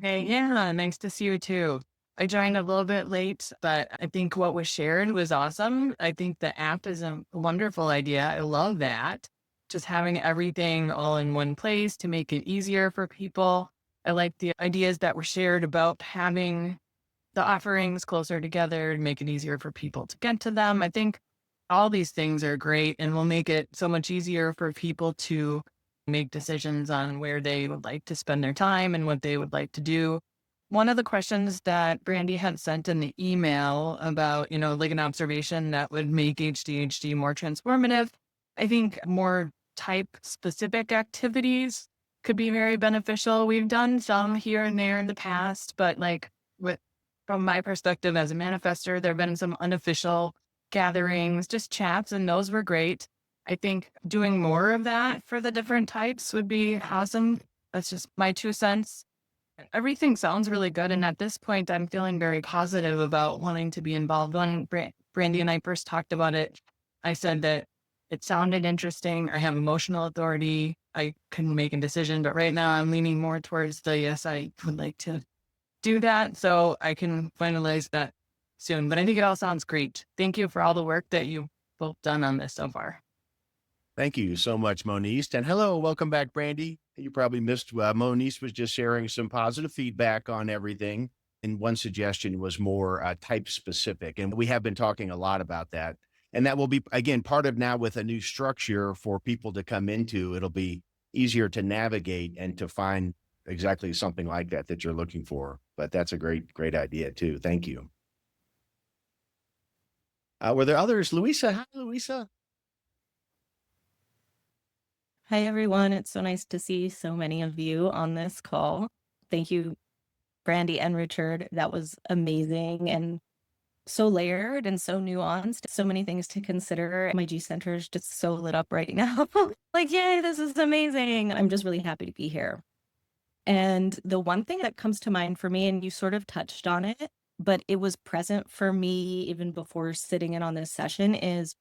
Hey, yeah, nice to see you too. I joined a little bit late, but I think what was shared was awesome. I think the app is a wonderful idea. I love that. Just having everything all in one place to make it easier for people. I like the ideas that were shared about having the offerings closer together and make it easier for people to get to them. I think all these things are great and will make it so much easier for people to make decisions on where they would like to spend their time and what they would like to do. One of the questions that Brandy had sent in the email about, like an observation that would make HDHD more transformative, I think more type specific activities could be very beneficial. We've done some here and there in the past, but like with from my perspective as a manifester, there have been some unofficial gatherings, just chats, and those were great. I think doing more of that for the different types would be awesome. That's just my 2 cents. Everything sounds really good. And at this point, I'm feeling very positive about wanting to be involved. When Brandy and I first talked about it, I said that it sounded interesting. I have emotional authority. I can make a decision. But right now, I'm leaning more towards the yes, I would like to do that so I can finalize that soon. But I think it all sounds great. Thank you for all the work that you've both done on this so far. Thank you so much, Monique. And hello, welcome back, Brandy. You probably missed Monique was just sharing some positive feedback on everything. And one suggestion was more type specific. And we have been talking a lot about that. And that will be, again, part of now with a new structure for people to come into. It'll be easier to navigate and to find exactly something like that you're looking for. But that's a great idea, too. Thank you. Were there others? Louisa? Hi, Louisa. Hi, everyone. It's so nice to see so many of you on this call. Thank you, Brandy and Richard. That was amazing and so layered and so nuanced. So many things to consider. My G Center is just so lit up right now. Like, yay, this is amazing. I'm just really happy to be here. And the one thing that comes to mind for me, and you sort of touched on it, but it was present for me even before sitting in on this session, is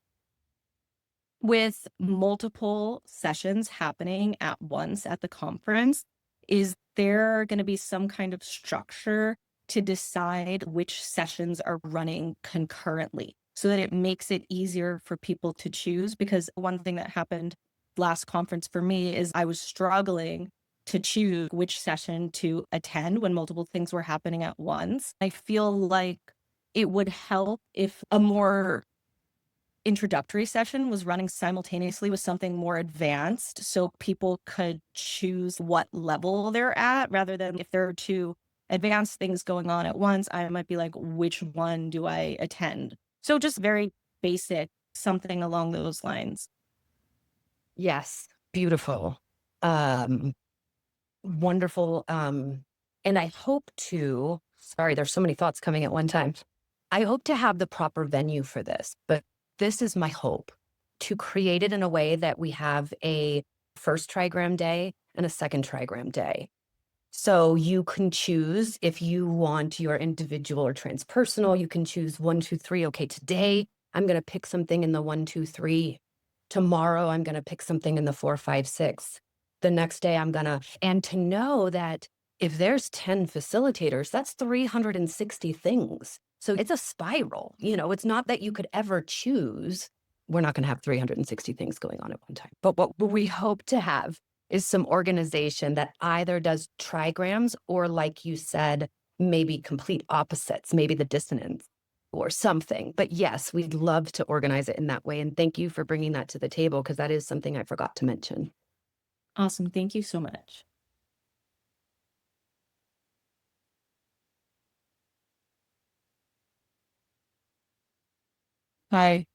with multiple sessions happening at once at the conference, is there going to be some kind of structure to decide which sessions are running concurrently so that it makes it easier for people to choose? Because one thing that happened last conference for me is I was struggling to choose which session to attend when multiple things were happening at once. I feel like it would help if a more introductory session was running simultaneously with something more advanced so people could choose what level they're at, rather than if there are two advanced things going on at once, I might be like, which one do I attend? So just very basic, something along those lines. Yes, beautiful. Wonderful. And I hope to, sorry, there's so many thoughts coming at one time. I hope to have the proper venue for this, but this is my hope, to create it in a way that we have a first trigram day and a second trigram day. So you can choose if you want your individual or transpersonal. You can choose 1, 2, 3. Okay, today I'm going to pick something in the 1, 2, 3. Tomorrow I'm going to pick something in the 4, 5, 6. The next day and to know that if there's 10 facilitators, that's 360 things. So it's a spiral. It's not that you could ever choose. We're not going to have 360 things going on at one time. But what we hope to have is some organization that either does trigrams or, like you said, maybe complete opposites, maybe the dissonance or something. But yes, we'd love to organize it in that way. And thank you for bringing that to the table, because that is something I forgot to mention. Awesome. Thank you so much. Hi.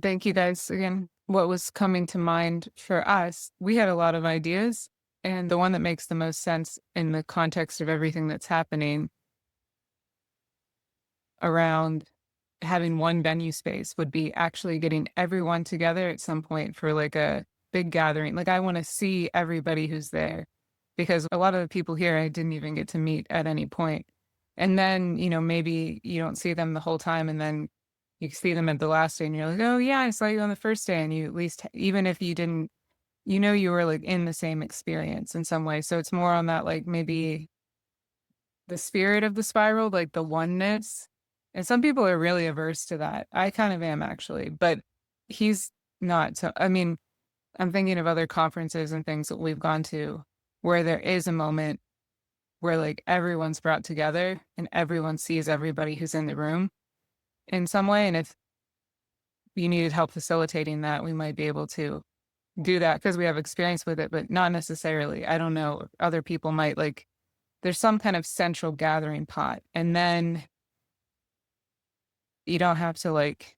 Thank you guys again. What was coming to mind for us, we had a lot of ideas, and the one that makes the most sense in the context of everything that's happening around having one venue space would be actually getting everyone together at some point for like a big gathering. Like, I want to see everybody who's there, because a lot of the people here I didn't even get to meet at any point. And then, maybe you don't see them the whole time, and then you see them at the last day and you're like, oh yeah, I saw you on the first day. And you at least, even if you didn't, you were like in the same experience in some way. So it's more on that, like maybe the spirit of the spiral, like the oneness. And some people are really averse to that. I kind of am actually, but he's not. So, I mean, I'm thinking of other conferences and things that we've gone to where there is a moment where like everyone's brought together and everyone sees everybody who's in the room in some way. And if you needed help facilitating that, we might be able to do that because we have experience with it, but not necessarily. I don't know. Other people might like, there's some kind of central gathering pot. And then you don't have to like,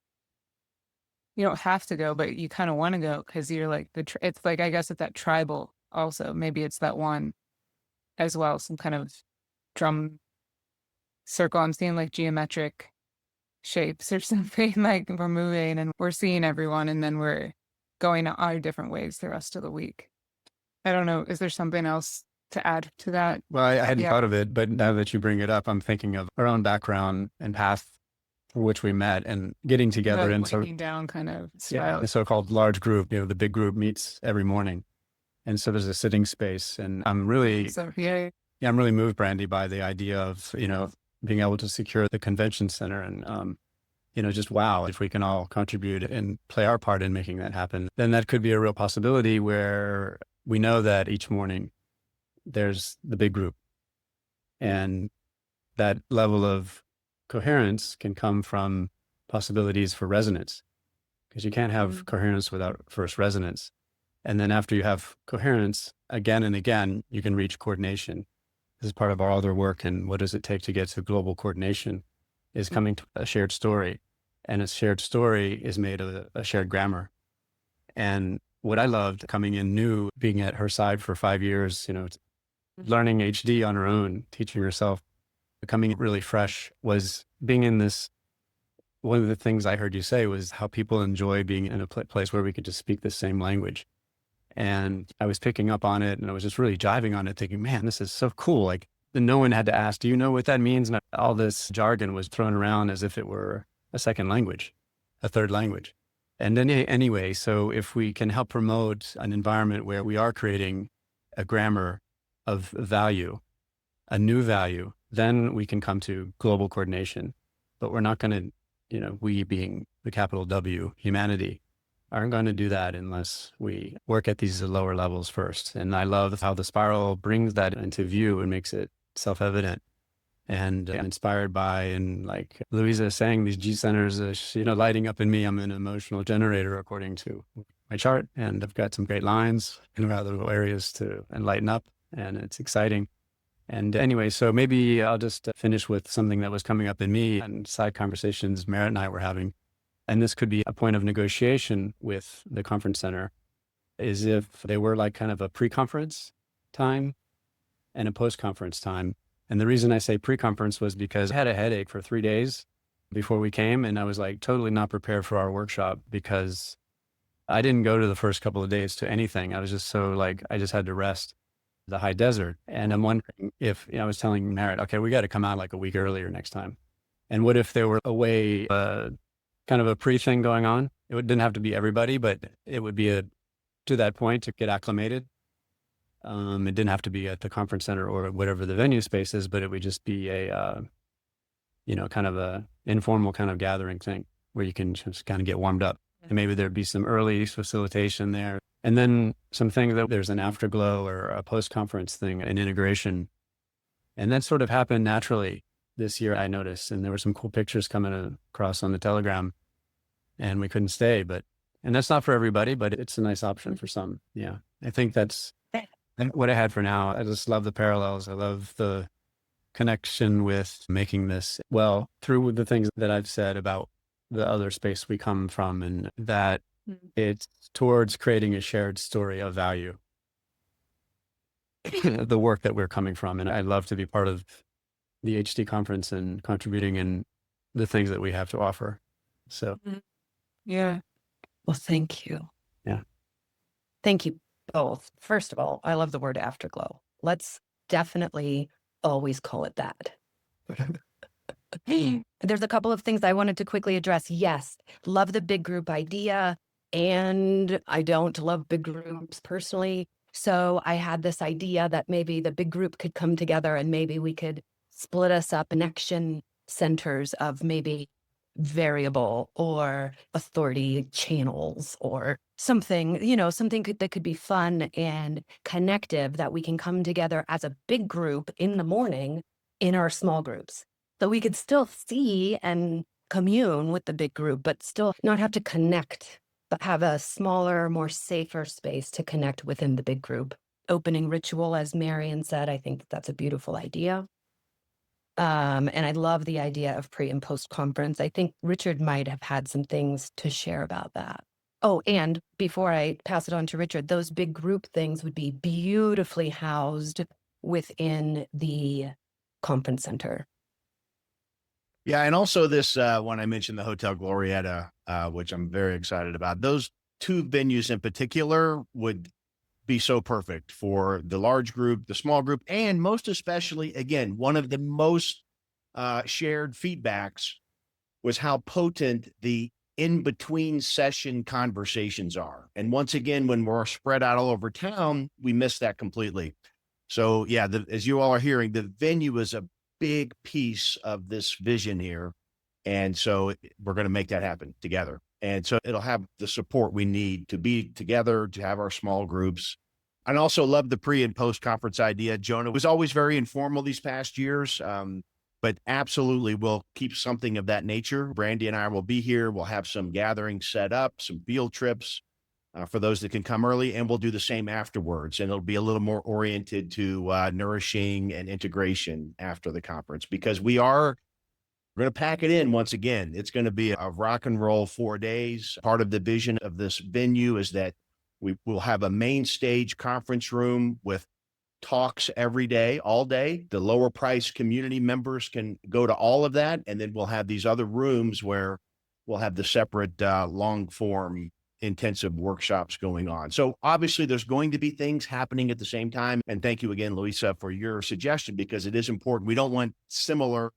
you don't have to go, but you kind of want to go because you're like, it's like, I guess it's that tribal also. Maybe it's that one as well, some kind of drum circle. I'm seeing like geometric shapes or something. Like we're moving and we're seeing everyone and then we're going our different ways the rest of the week. I don't know. Is there something else to add to that? Well, I hadn't Yeah. thought of it, but now that you bring it up, I'm thinking of our own background and path for which we met and getting together That in sort winging down kind of of style. the so-called large group. The big group meets every morning. And so there's a sitting space. And I'm really So yeah, I'm really moved, Brandy, by the idea of, being able to secure the convention center and, just wow, if we can all contribute and play our part in making that happen, then that could be a real possibility where we know that each morning there's the big group and that level of coherence can come from possibilities for resonance because you can't have coherence without first resonance. And then after you have coherence again and again, you can reach coordination. This is part of our other work. And what does it take to get to global coordination is coming to a shared story. And a shared story is made of a shared grammar. And what I loved coming in new, being at her side for 5 years, learning HD on her own, teaching herself, becoming really fresh, was being in this. One of the things I heard you say was how people enjoy being in a place where we could just speak the same language. And I was picking up on it and I was just really jiving on it, thinking, man, this is so cool. Like no one had to ask, do you know what that means? And all this jargon was thrown around as if it were a second language, a third language. And then anyway, so if we can help promote an environment where we are creating a grammar of value, a new value, then we can come to global coordination. But we're not going to, we being the capital W, humanity, aren't going to do that unless we work at these lower levels first. And I love how the spiral brings that into view and makes it self-evident and inspired by, and like Louisa is saying, these G centers, lighting up in me. I'm an emotional generator according to my chart. And I've got some great lines in other areas to enlighten up. And it's exciting. And anyway, so maybe I'll just finish with something that was coming up in me and side conversations Merritt and I were having. And this could be a point of negotiation with the conference center, is if they were like kind of a pre-conference time and a post-conference time. And the reason I say pre-conference was because I had a headache for 3 days before we came. And I was like totally not prepared for our workshop because I didn't go to the first couple of days to anything. I was just so like, I just had to rest the high desert. And I'm wondering if, I was telling Merritt, okay, we got to come out like a week earlier next time. And what if there were a way, kind of a pre-thing going on? It didn't have to be everybody, but it would be to that point to get acclimated. It didn't have to be at the conference center or whatever the venue space is, but it would just be a, kind of a informal kind of gathering thing where you can just kind of get warmed up. And maybe there'd be some early facilitation there. And then some things that there's an afterglow or a post-conference thing, an integration. And that sort of happened naturally this year, I noticed. And there were some cool pictures coming across on the Telegram and we couldn't stay, and that's not for everybody, but it's a nice option for some. Yeah. I think that's what I had for now. I just love the parallels. I love the connection with making this, well, through the things that I've said about the other space we come from, and that it's towards creating a shared story of value, the work that we're coming from. And I'd love to be part of the HD conference and contributing in the things that we have to offer. So, yeah. Well, thank you. Yeah. Thank you both. First of all, I love the word afterglow. Let's definitely always call it that. There's a couple of things I wanted to quickly address. Yes, love the big group idea. And I don't love big groups personally. So I had this idea that maybe the big group could come together and maybe we could split us up in action centers of maybe variable or authority channels or something, something that could be fun and connective that we can come together as a big group in the morning in our small groups. So we could still see and commune with the big group, but still not have to connect, but have a smaller, more safer space to connect within the big group. Opening ritual, as Marian said, I think that's a beautiful idea. And I love the idea of pre and post conference. I think Richard might have had some things to share about that. Oh, and before I pass it on to Richard, those big group things would be beautifully housed within the conference center. Yeah, and also this when I mentioned the Hotel Glorietta, which I'm very excited about, those two venues in particular would be so perfect for the large group, the small group, and most especially, again, one of the most shared feedbacks was how potent the in-between session conversations are. And once again, when we're spread out all over town, we miss that completely. So yeah, as you all are hearing, the venue is a big piece of this vision here. And so we're going to make that happen together. And so it'll have the support we need to be together, to have our small groups. And also love the pre and post conference idea. Jonah was always very informal these past years, but absolutely we'll keep something of that nature. Brandy and I will be here. We'll have some gatherings set up, some field trips for those that can come early, and we'll do the same afterwards. And it'll be a little more oriented to nourishing and integration after the conference, because we're going to pack it in once again. It's going to be a rock and roll 4 days. Part of the vision of this venue is that we will have a main stage conference room with talks every day, all day. The lower price community members can go to all of that. And then we'll have these other rooms where we'll have the separate long form intensive workshops going on. So obviously there's going to be things happening at the same time. And thank you again, Louisa, for your suggestion, because it is important. We don't want similar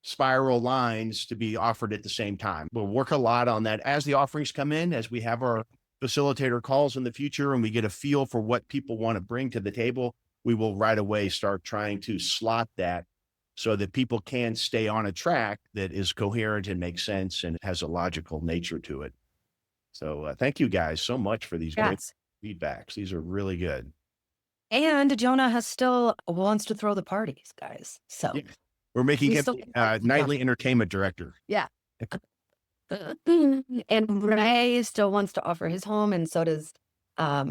spiral lines to be offered at the same time. We'll work a lot on that as the offerings come in, as we have our facilitator calls in the future and we get a feel for what people want to bring to the table. We will right away start trying to slot that so that people can stay on a track that is coherent and makes sense and has a logical nature to it. So thank you guys so much for these great feedbacks. These are really good. And Jonah still wants to throw the parties, guys. So yeah. We're making him nightly entertainment director. Yeah. And Renee still wants to offer his home, and so does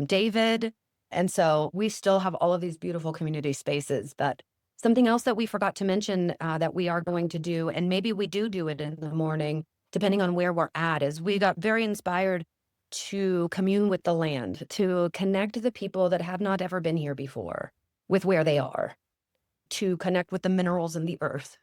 David. And so we still have all of these beautiful community spaces. But something else that we forgot to mention that we are going to do, and maybe we do it in the morning, depending on where we're at, is we got very inspired to commune with the land, to connect the people that have not ever been here before with where they are, to connect with the minerals in the earth,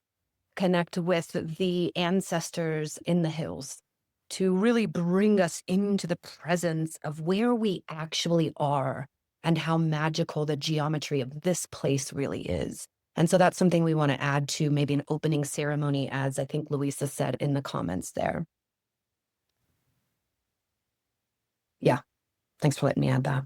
connect with the ancestors in the hills, to really bring us into the presence of where we actually are and how magical the geometry of this place really is. And so that's something we want to add to maybe an opening ceremony, as I think Louisa said in the comments there. Yeah, thanks for letting me add that.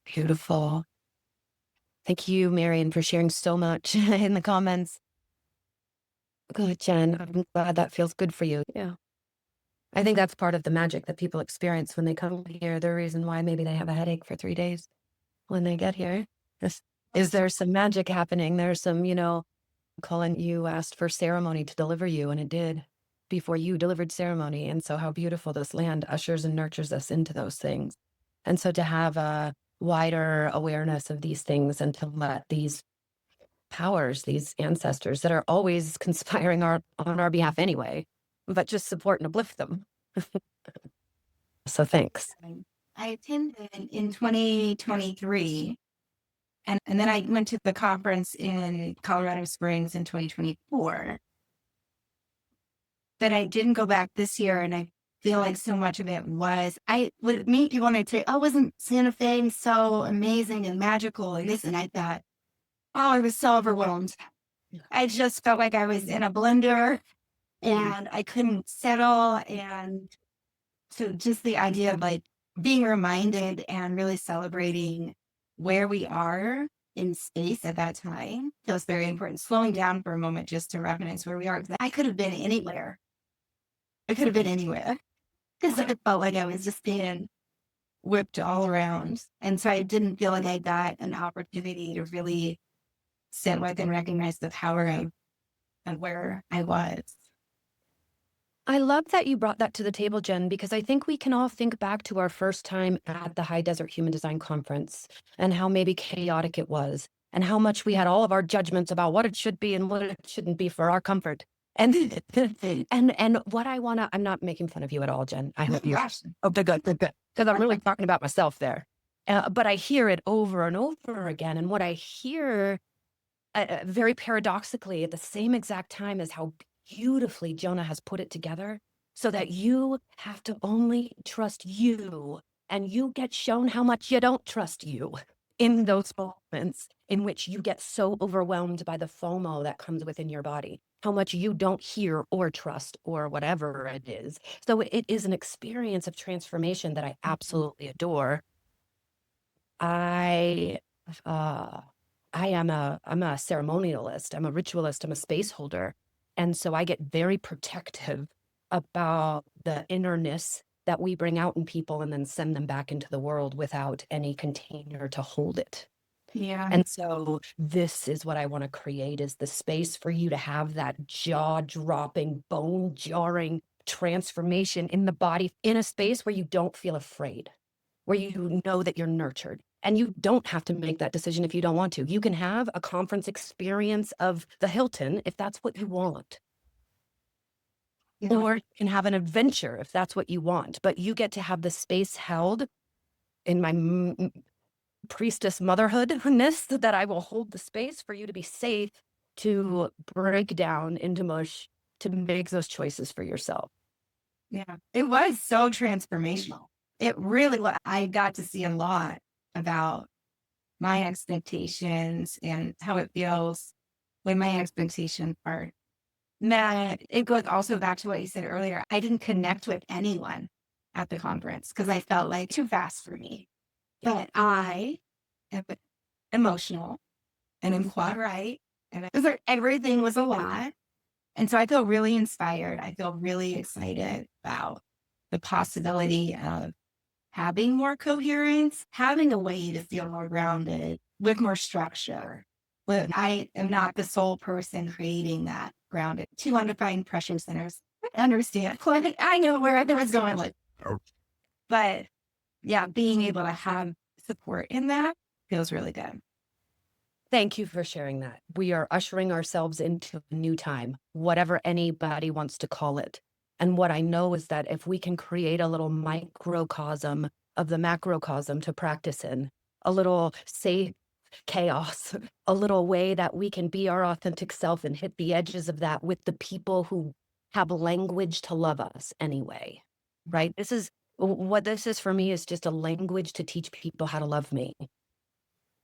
Beautiful. Thank you, Marian, for sharing so much in the comments. Good, Jen. I'm glad that feels good for you. Yeah. I think that's part of the magic that people experience when they come here. The reason why maybe they have a headache for 3 days when they get here is there some magic happening. There's some, Colin, you asked for ceremony to deliver you, and it did before you delivered ceremony. And so how beautiful this land ushers and nurtures us into those things. And so to have a wider awareness of these things and to let these powers, these ancestors that are always conspiring on our behalf anyway, but just support and uplift them. So thanks. I attended in 2023, and then I went to the conference in Colorado Springs in 2024. But I didn't go back this year, and I feel like so much of it was, I would meet people and I'd say, oh, wasn't Santa Fe so amazing and magical and this? And I thought, oh, I was so overwhelmed. I just felt like I was in a blender and I couldn't settle. And so just the idea of like being reminded and really celebrating where we are in space at that time feels very important. Slowing down for a moment just to recognize where we are. 'Cause I could have been anywhere. I could have been anywhere because I felt like I was just being whipped all around. And so I didn't feel like I got an opportunity to really sit with and recognize the power of where I was. I love that you brought that to the table, Jen, because I think we can all think back to our first time at the High Desert Human Design Conference and how maybe chaotic it was and how much we had all of our judgments about what it should be and what it shouldn't be for our comfort. And and what I want to, I'm not making fun of you at all, Jen. I hope you oh, good, because I'm really talking about myself there. But I hear it over and over again. And what I hear very paradoxically at the same exact time as how beautifully Jonah has put it together so that you have to only trust you and you get shown how much you don't trust you in those moments in which you get so overwhelmed by the FOMO that comes within your body, how much you don't hear or trust or whatever it is. So it is an experience of transformation that I absolutely adore. I'm a ceremonialist. I'm a ritualist. I'm a space holder. And so I get very protective about the innerness that we bring out in people and then send them back into the world without any container to hold it. Yeah. And so this is what I want to create, is the space for you to have that jaw-dropping, bone-jarring transformation in the body in a space where you don't feel afraid, where you know that you're nurtured. And you don't have to make that decision if you don't want to. You can have a conference experience of the Hilton if that's what you want. Yeah. Or you can have an adventure if that's what you want. But you get to have the space held in my priestess motherhoodness that I will hold the space for you to be safe, to break down into mush, to make those choices for yourself. Yeah. It was so transformational. It really was. I got to see a lot about my expectations and how it feels when my expectations are met. It goes also back to what you said earlier. I didn't connect with anyone at the conference because I felt like too fast for me. But I am emotional and I'm quite right. And it was like everything was a lot. And so I feel really inspired. I feel really excited about the possibility of having more coherence, having a way to feel more grounded with more structure. But I am not the sole person creating that grounded. 2 undefined pressure centers. I understand. I know where I was going with. But yeah, being able to have support in that feels really good. Thank you for sharing that. We are ushering ourselves into a new time, whatever anybody wants to call it. And what I know is that if we can create a little microcosm of the macrocosm to practice in, a little safe chaos, a little way that we can be our authentic self and hit the edges of that with the people who have language to love us anyway, right? This is what this is for me, is just a language to teach people how to love me.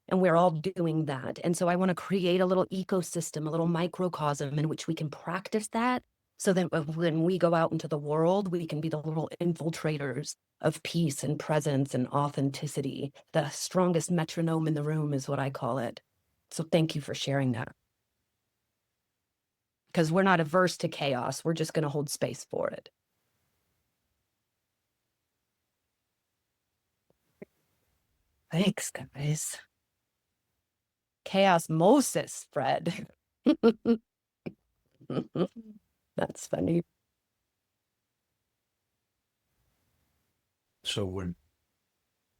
And we're all doing that. And so I want to create a little ecosystem, a little microcosm in which we can practice that, so that when we go out into the world, we can be the little infiltrators of peace and presence and authenticity. The strongest metronome in the room is what I call it. So thank you for sharing that. Because we're not averse to chaos. We're just going to hold space for it. Thanks, guys. Chaosmosis, Fred. That's funny. So would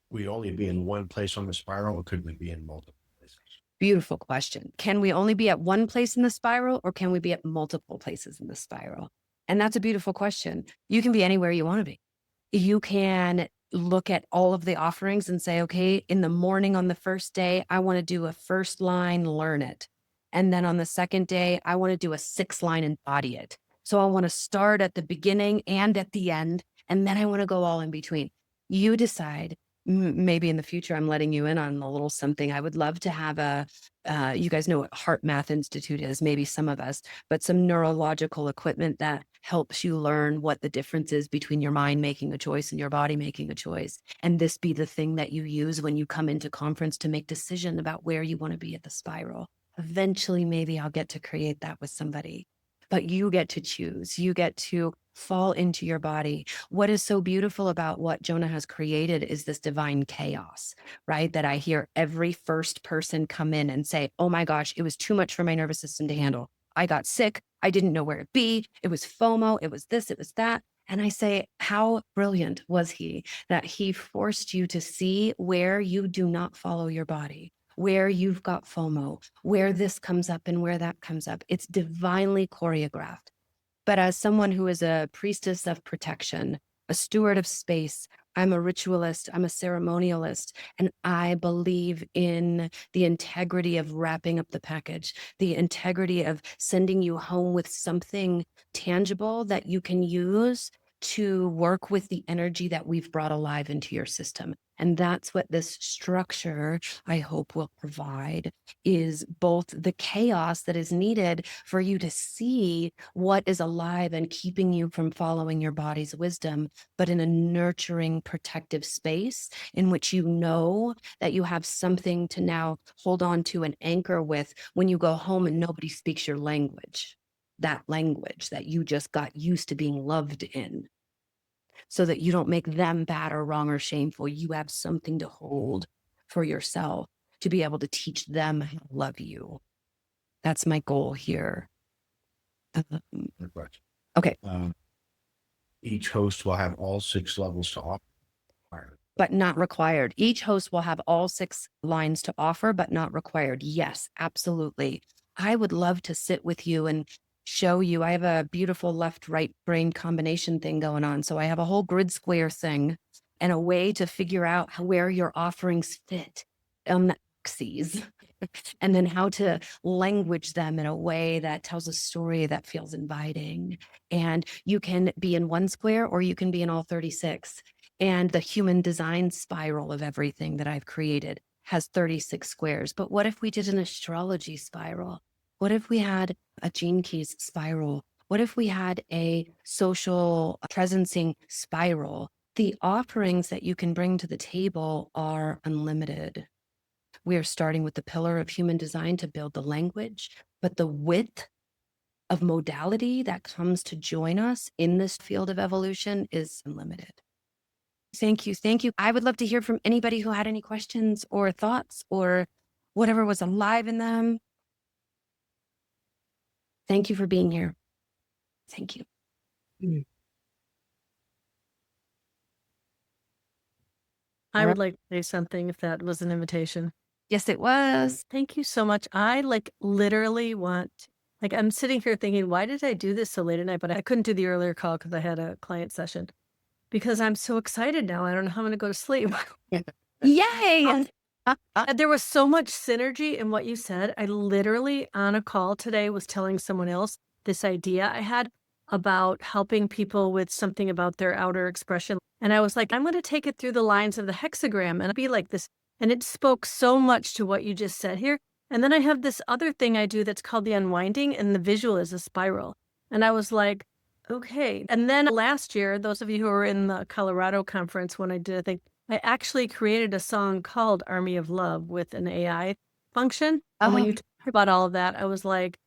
we only be in one place on the spiral, or could we be in multiple places? Beautiful question. Can we only be at one place in the spiral, or can we be at multiple places in the spiral? And that's a beautiful question. You can be anywhere you want to be. You can look at all of the offerings and say, okay, in the morning on the first day, I want to do a first line, learn it. And then on the second day, I want to do a 6-line, embody it. So I want to start at the beginning and at the end, and then I want to go all in between. You decide. Maybe in the future, I'm letting you in on a little something. I would love to have a you guys know what Heart Math Institute is, maybe some of us, but some neurological equipment that helps you learn what the difference is between your mind making a choice and your body making a choice. And this be the thing that you use when you come into conference to make decision about where you want to be at the spiral. Eventually, maybe I'll get to create that with somebody, but you get to choose. You get to fall into your body. What is so beautiful about what Jonah has created is this divine chaos, right? That I hear every first person come in and say, oh my gosh, it was too much for my nervous system to handle. I got sick. I didn't know where to be. It was FOMO. It was this, it was that. And I say, how brilliant was he that he forced you to see where you do not follow your body, where you've got FOMO, where this comes up and where that comes up. It's divinely choreographed. But as someone who is a priestess of protection, a steward of space, I'm a ritualist, I'm a ceremonialist, and I believe in the integrity of wrapping up the package, the integrity of sending you home with something tangible that you can use to work with the energy that we've brought alive into your system. And that's what this structure, I hope, will provide, is both the chaos that is needed for you to see what is alive and keeping you from following your body's wisdom, but in a nurturing, protective space in which you know that you have something to now hold on to and anchor with when you go home and nobody speaks your language, that language that you just got used to being loved in, so that you don't make them bad or wrong or shameful. You have something to hold for yourself to be able to teach them how to love you. That's my goal here. Okay. Each host will have all 6 levels to offer. But not required. Each host will have all 6 lines to offer, but not required. Yes, absolutely. I would love to sit with you and show you. I have a beautiful left-right brain combination thing going on. So I have a whole grid square thing and a way to figure out where your offerings fit on the axes. And then how to language them in a way that tells a story that feels inviting. And you can be in one square or you can be in all 36. And the human design spiral of everything that I've created has 36 squares. But what if we did an astrology spiral? What if we had a gene keys spiral? What if we had a social presencing spiral? The offerings that you can bring to the table are unlimited. We are starting with the pillar of human design to build the language, but the width of modality that comes to join us in this field of evolution is unlimited. Thank you. Thank you. I would love to hear from anybody who had any questions or thoughts or whatever was alive in them. Thank you for being here. Thank you. I would like to say something if that was an invitation. Yes, it was. Thank you so much. I literally I'm sitting here thinking, why did I do this so late at night? But I couldn't do the earlier call because I had a client session because I'm so excited now. I don't know how I'm going to go to sleep. Yay. There was so much synergy in what you said. I literally on a call today was telling someone else this idea I had about helping people with something about their outer expression. And I was like, I'm going to take it through the lines of the hexagram and be like this. And it spoke so much to what you just said here. And then I have this other thing I do that's called the unwinding, and the visual is a spiral. And I was like, okay. And then last year, those of you who were in the Colorado conference when I did a thing, I actually created a song called Army of Love with an AI function. And when you talk about all of that, I was like,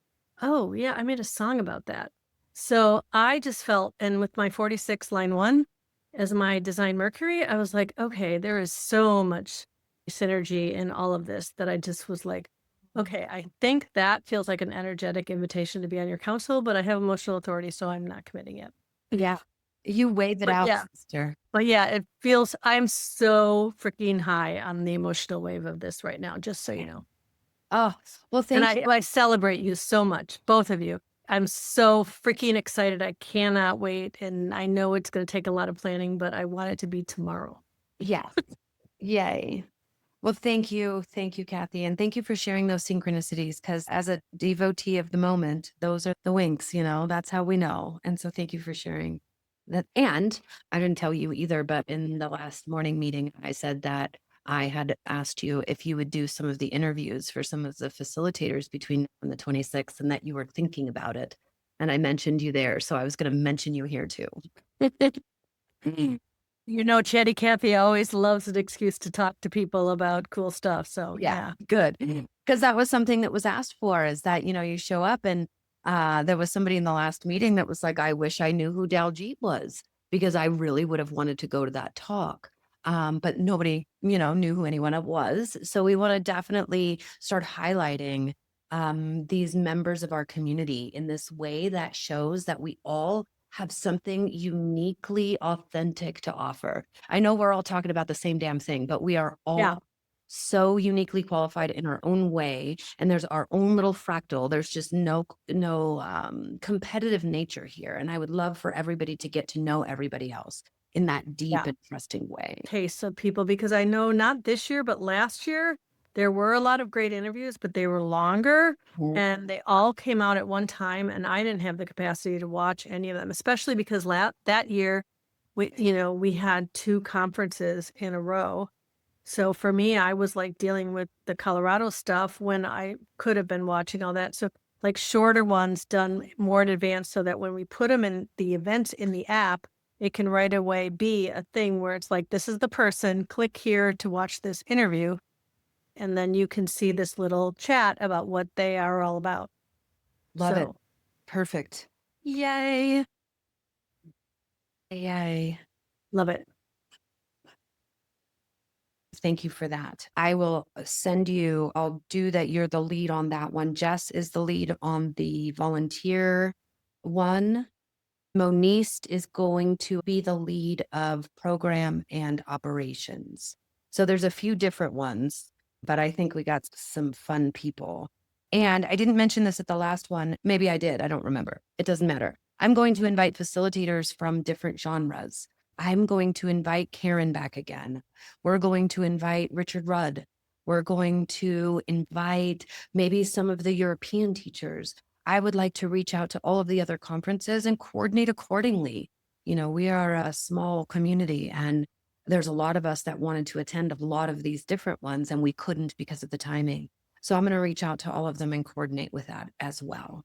oh yeah, I made a song about that. So I just felt, and with my 46 line 1 as my design Mercury, I was like, okay, there is so much synergy in all of this that I just was like, okay, I think that feels like an energetic invitation to be on your council, but I have emotional authority, so I'm not committing yet. Yeah. You wave it out, sister. But yeah, it feels, I'm so freaking high on the emotional wave of this right now, just so you know. Oh, well, thank you. I celebrate you so much, both of you. I'm so freaking excited. I cannot wait. And I know it's going to take a lot of planning, but I want it to be tomorrow. Yeah. Yay. Well, thank you. Thank you, Kathy. And thank you for sharing those synchronicities, because as a devotee of the moment, those are the winks, that's how we know. And so thank you for sharing that. And I didn't tell you either, but in the last morning meeting, I said that I had asked you if you would do some of the interviews for some of the facilitators between now and the 26th, and that you were thinking about it. And I mentioned you there. So I was going to mention you here too. You know, Chatty Cathy always loves an excuse to talk to people about cool stuff. So yeah. Good. Because that was something that was asked for, is that, you show up and there was somebody in the last meeting that was like, I wish I knew who Daljeet was, because I really would have wanted to go to that talk. But nobody, knew who anyone was. So we want to definitely start highlighting these members of our community in this way that shows that we all have something uniquely authentic to offer. I know we're all talking about the same damn thing, but we are all Yeah. so uniquely qualified in our own way, and there's our own little fractal. There's just no competitive nature here, and I would love for everybody to get to know everybody else in that deep Yeah. and trusting way. Taste of people, because I know not this year, but last year, there were a lot of great interviews, but they were longer and they all came out at one time. And I didn't have the capacity to watch any of them, especially because that year we had 2 conferences in a row. So for me, I was like dealing with the Colorado stuff when I could have been watching all that. So like shorter ones done more in advance, so that when we put them in the events in the app, it can right away be a thing where it's like, this is the person, click here to watch this interview. And then you can see this little chat about what they are all about. Love it. So, Perfect. Yay. Yay. love it. Thank you for that. I will send you, I'll do that. You're the lead on that one. Jess is the lead on the volunteer one. Monique is going to be the lead of program and operations. So there's a few different ones, but I think we got some fun people. And I didn't mention this at the last one. Maybe I did. I don't remember. It doesn't matter. I'm going to invite facilitators from different genres. I'm going to invite Karen back again. We're going to invite Richard Rudd. We're going to invite maybe some of the European teachers. I would like to reach out to all of the other conferences and coordinate accordingly. We are a small community, and there's a lot of us that wanted to attend a lot of these different ones, and we couldn't because of the timing. So I'm going to reach out to all of them and coordinate with that as well.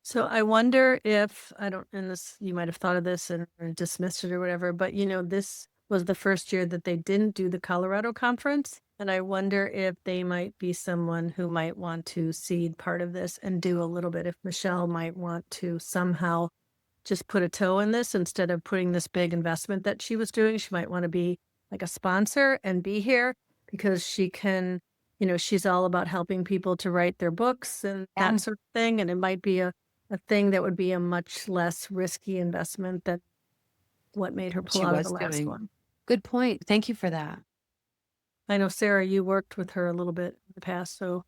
So I wonder if, and this, you might have thought of this and or dismissed it or whatever, but this was the first year that they didn't do the Colorado conference. And I wonder if they might be someone who might want to seed part of this and do a little bit. If Michelle might want to somehow just put a toe in this instead of putting this big investment that she was doing, she might want to be like a sponsor and be here, because she can, she's all about helping people to write their books and that sort of thing. And it might be a thing that would be a much less risky investment than what made her pull out of the last one. Good point. Thank you for that. I know, Sarah, you worked with her a little bit in the past, so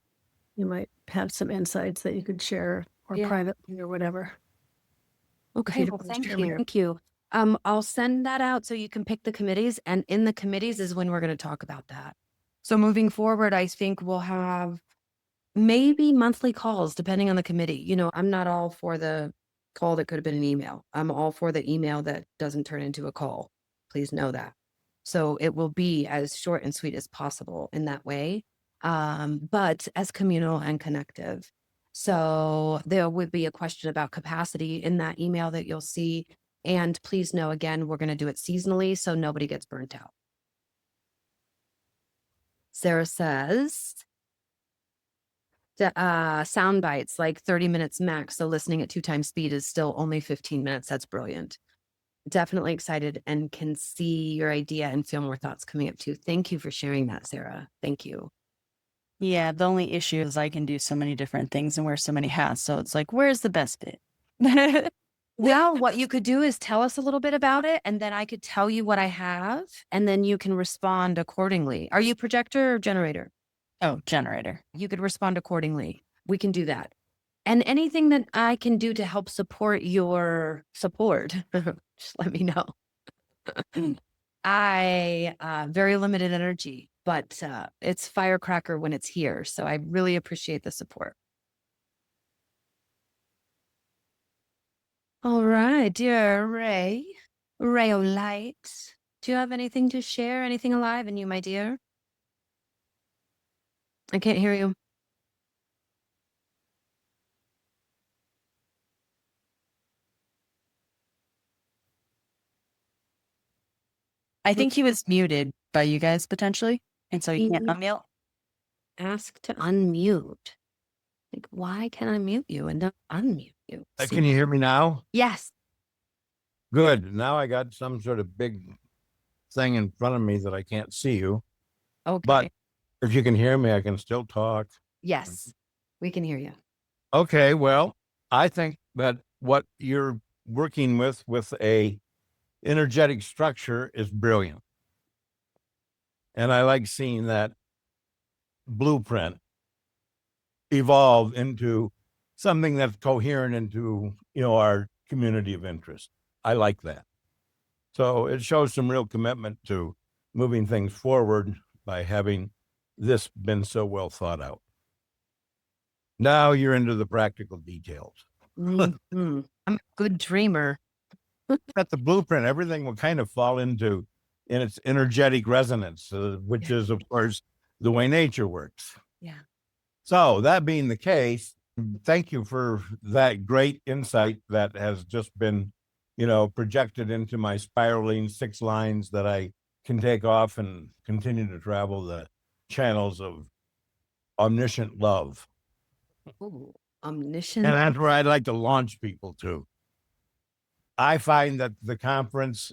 you might have some insights that you could share, or privately or whatever. Okay, well, thank you. Thank you. I'll send that out so you can pick the committees, and in the committees is when we're going to talk about that. So moving forward, I think we'll have maybe monthly calls, depending on the committee. I'm not all for the call that could have been an email. I'm all for the email that doesn't turn into a call. Please know that. So it will be as short and sweet as possible in that way, but as communal and connective. So there would be a question about capacity in that email that you'll see. And please know, again, we're going to do it seasonally so nobody gets burnt out. Sarah says, sound bites, like 30 minutes max. So listening at 2 times speed is still only 15 minutes. That's brilliant. Definitely excited and can see your idea and feel more thoughts coming up too. Thank you for sharing that, Sarah. Thank you. Yeah, the only issue is I can do so many different things and wear so many hats. So it's like, where's the best bit? Well, what you could do is tell us a little bit about it, and then I could tell you what I have, and then you can respond accordingly. Are you projector or generator? Oh, generator. You could respond accordingly. We can do that. And anything that I can do to help support your support, just let me know. I very limited energy, but it's firecracker when it's here. So I really appreciate the support. All right, dear Ray, Rayolite, do you have anything to share? Anything alive in you, my dear? I can't hear you. I think he was muted by you guys potentially, and so he can't He unmute. asked to unmute. Like, why can I mute you and not unmute you? Can you hear me now? Yes. Good. Now I got some sort of big thing in front of me that I can't see you. Okay. But if you can hear me, I can still talk. Yes, we can hear you. Okay. Well, I think that what you're working with a energetic structure is brilliant. And I like seeing that blueprint evolve into something that's coherent into, our community of interest. I like that. So it shows some real commitment to moving things forward by having this been so well thought out. Now you're into the practical details. I'm a good dreamer. At the blueprint, everything will kind of fall into in its energetic resonance, which is, of course, the way nature works. Yeah. So that being the case, thank you for that great insight that has just been, projected into my spiraling 6 lines that I can take off and continue to travel the channels of omniscient love. Ooh, omniscient. And that's where I'd like to launch people to. I find that the conference,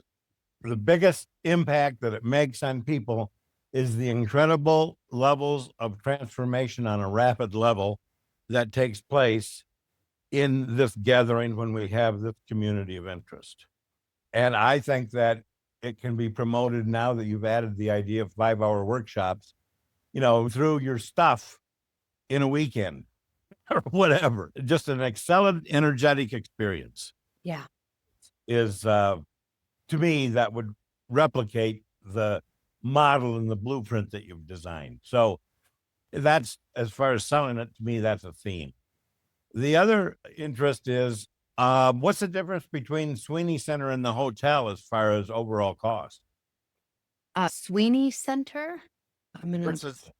the biggest impact that it makes on people is the incredible levels of transformation on a rapid level that takes place in this gathering when we have this community of interest. And I think that it can be promoted now that you've added the idea of 5-hour workshops, through your stuff in a weekend or whatever. Just an excellent, energetic experience. Yeah. Is, to me, that would replicate the model and the blueprint that you've designed. So that's, as far as selling it, to me, that's a theme. The other interest is, what's the difference between Sweeney Center and the hotel as far as overall cost? Sweeney Center.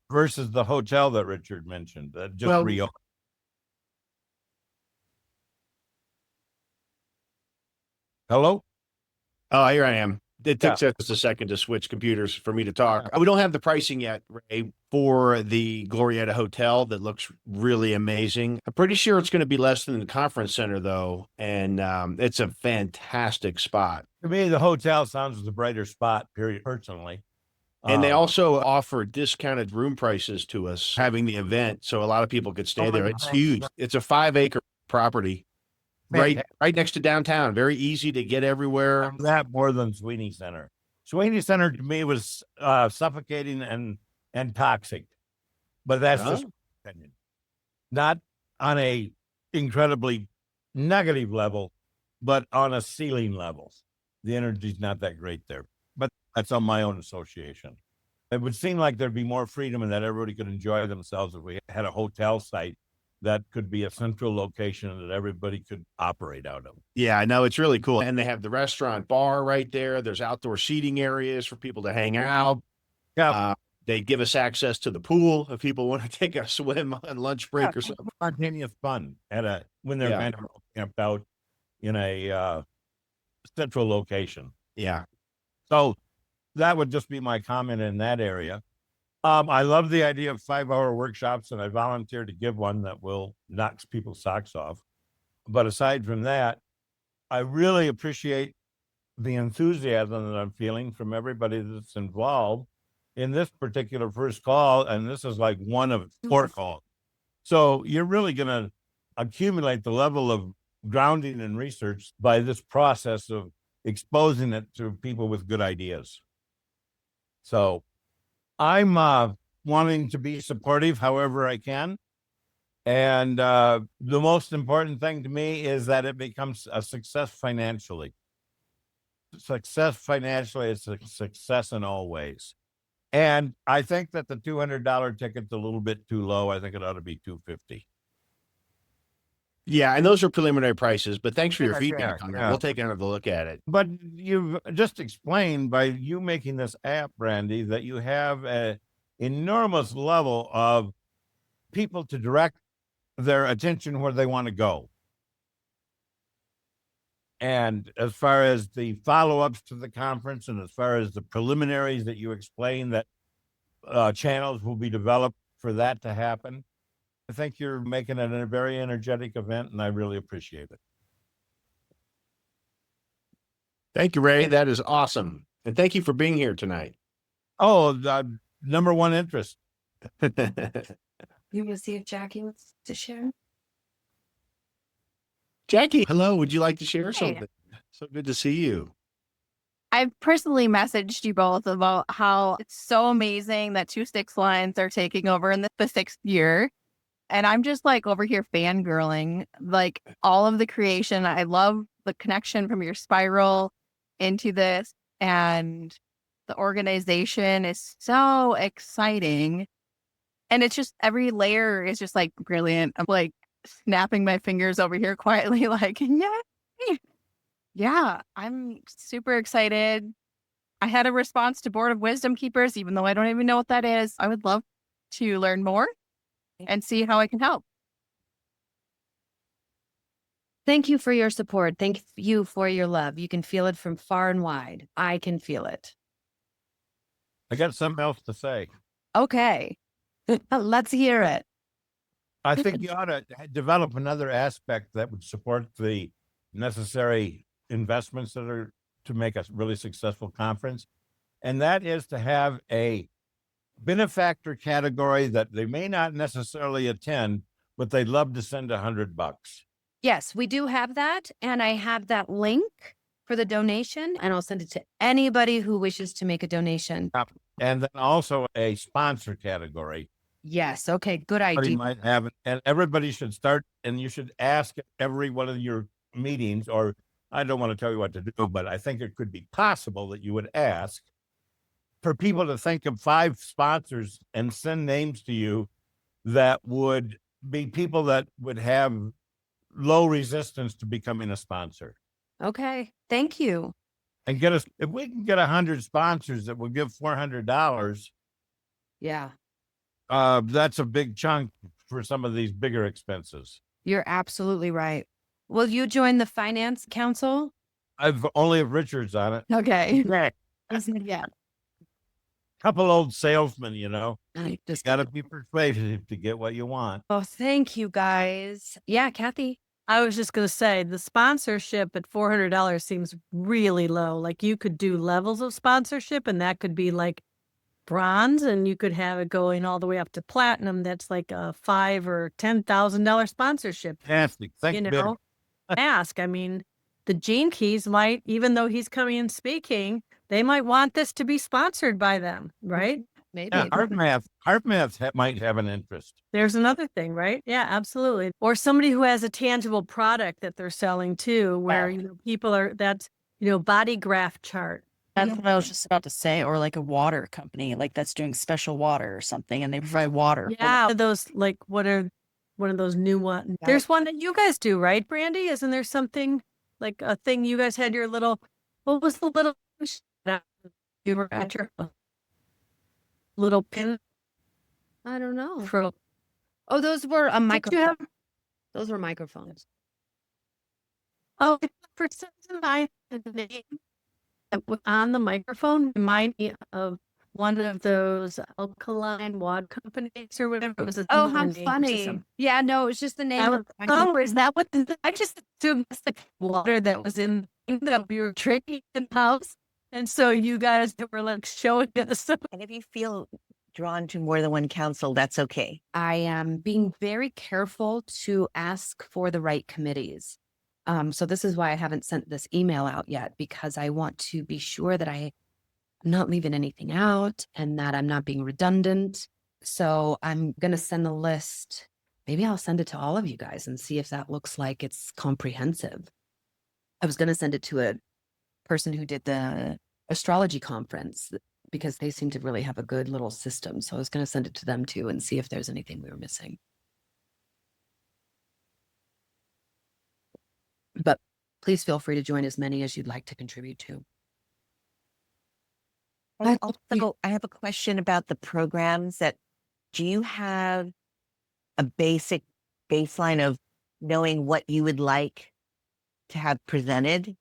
Versus the hotel that Richard mentioned, just Well- reopened. Hello? Oh, here I am. It took Yeah. just a second to switch computers for me to talk. We don't have the pricing yet, Ray, for the Glorietta Hotel that looks really amazing. I'm pretty sure it's going to be less than the conference center, though. And it's a fantastic spot. To me, the hotel sounds the brighter spot, period, personally. And they also offer discounted room prices to us having the event. So a lot of people could stay there. It's huge. It's a 5-acre property right next to downtown. Very easy to get everywhere. That more than Sweeney Center. Sweeney Center to me was suffocating and toxic, but that's just my opinion. Not on a incredibly negative level, but on a ceiling level. The energy's not that great there, but that's on my own association. It would seem like there'd be more freedom and that everybody could enjoy themselves if we had a hotel site that could be a central location that everybody could operate out of. Yeah, I know. It's really cool. And they have the restaurant bar right there. There's outdoor seating areas for people to hang out. Yeah. They give us access to the pool if people want to take a swim on lunch break or something. Spontaneous fun when they're kind of camped out in a central location. Yeah. So that would just be my comment in that area. I love the idea of 5-hour workshops, and I volunteered to give one that will knock people's socks off. But aside from that, I really appreciate the enthusiasm that I'm feeling from everybody that's involved in this particular first call. And this is like one of 4 calls. So you're really going to accumulate the level of grounding and research by this process of exposing it to people with good ideas. So I'm wanting to be supportive however I can. And the most important thing to me is that it becomes a success financially. Success financially is a success in all ways. And I think that the $200 ticket's a little bit too low. I think it ought to be $250. Yeah, and those are preliminary prices, but thanks for your Yeah, feedback on that. yeah. We'll take another look at it. But you've just explained by you making this app, Brandy, that you have an enormous level of people to direct their attention where they want to go. And as far as the follow-ups to the conference and as far as the preliminaries that you explained that channels will be developed for that to happen, I think you're making it a very energetic event, and I really appreciate it. Thank you, Ray. That is awesome. And thank you for being here tonight. Oh, the number one interest. You will see if Jackie wants to share. Jackie, hello. Would you like to share Hey. something? So good to see you. I've personally messaged you both about how it's so amazing that 2 Lines are taking over in the 6th year. And I'm just like over here fangirling, like all of the creation. I love the connection from your spiral into this. And the organization is so exciting. And it's just every layer is just like brilliant. I'm like snapping my fingers over here quietly, like, yay. Yeah, I'm super excited. I had a response to Board of Wisdom Keepers, even though I don't even know what that is. I would love to learn more and see how I can help. Thank you for your support. Thank you for your love. You can feel it from far and wide. I can feel it. I got something else to say. Okay. Let's hear it. I think you ought to develop another aspect that would support the necessary investments that are to make a really successful conference. And that is to have a benefactor category that they may not necessarily attend, but they'd love to send $100. Yes, we do have that. And I have that link for the donation, and I'll send it to anybody who wishes to make a donation. And then also a sponsor category. Yes. Okay. Good Everybody idea. might have it, and everybody should start, and you should ask at every one of your meetings, or I don't want to tell you what to do, but I think it could be possible that you would ask for people to think of 5 sponsors and send names to you that would be people that would have low resistance to becoming a sponsor. Okay. Thank you. And get us, if we can get 100 sponsors that will give $400, Yeah. that's a big chunk for some of these bigger expenses. You're absolutely right. Will you join the finance council? I've only have Richards on it. Okay. Yeah. Couple old salesmen, you know. I just Got to be persuasive to get what you want. Oh, thank you guys. Yeah, Kathy. I was just going to say the sponsorship at $400 seems really low. Like you could do levels of sponsorship, and that could be like bronze, and you could have it going all the way up to platinum. That's like a $5,000 or $10,000 sponsorship. Fantastic. Think You big. know, ask. I mean, the Gene Keys might, even though he's coming and speaking, they might want this to be sponsored by them, right? Maybe. Yeah, HeartMath might have an interest. There's another thing, right? Yeah, absolutely. Or somebody who has a tangible product that they're selling too, where, you know, people are, that's, you know, body graph chart. That's what I was just about to say. Or like a water company, like that's doing special water or something, and they provide water. Yeah. Those, like, what are one of those new ones? There's one that you guys do, right, Brandy? Isn't there something like a thing you guys had your little, what was the little, you were at your little pin? I don't know. Pro. Oh, those were a Did you microphone. have, Those were microphones. oh, for some reason I had the name that was on the microphone remind me of one of those alkaline water companies or whatever. It was a Oh, similar how name to funny. some- Yeah, no, it's just the name. I was, of the oh, is that what I just assumed it's the water that was in that we were drinking in the house. And so you guys were like showing us. And if you feel drawn to more than one council, that's okay. I am being very careful to ask for the right committees. So this is why I haven't sent this email out yet, because I want to be sure that I'm not leaving anything out and that I'm not being redundant. So I'm going to send the list. Maybe I'll send it to all of you guys and see if that looks like it's comprehensive. I was going to send it to a person who did the astrology conference because they seem to really have a good little system. So I was going to send it to them too and see if there's anything we were missing. But please feel free to join as many as you'd like to contribute to. I have a question about the programs do you have a basic baseline of knowing what you would like to have presented?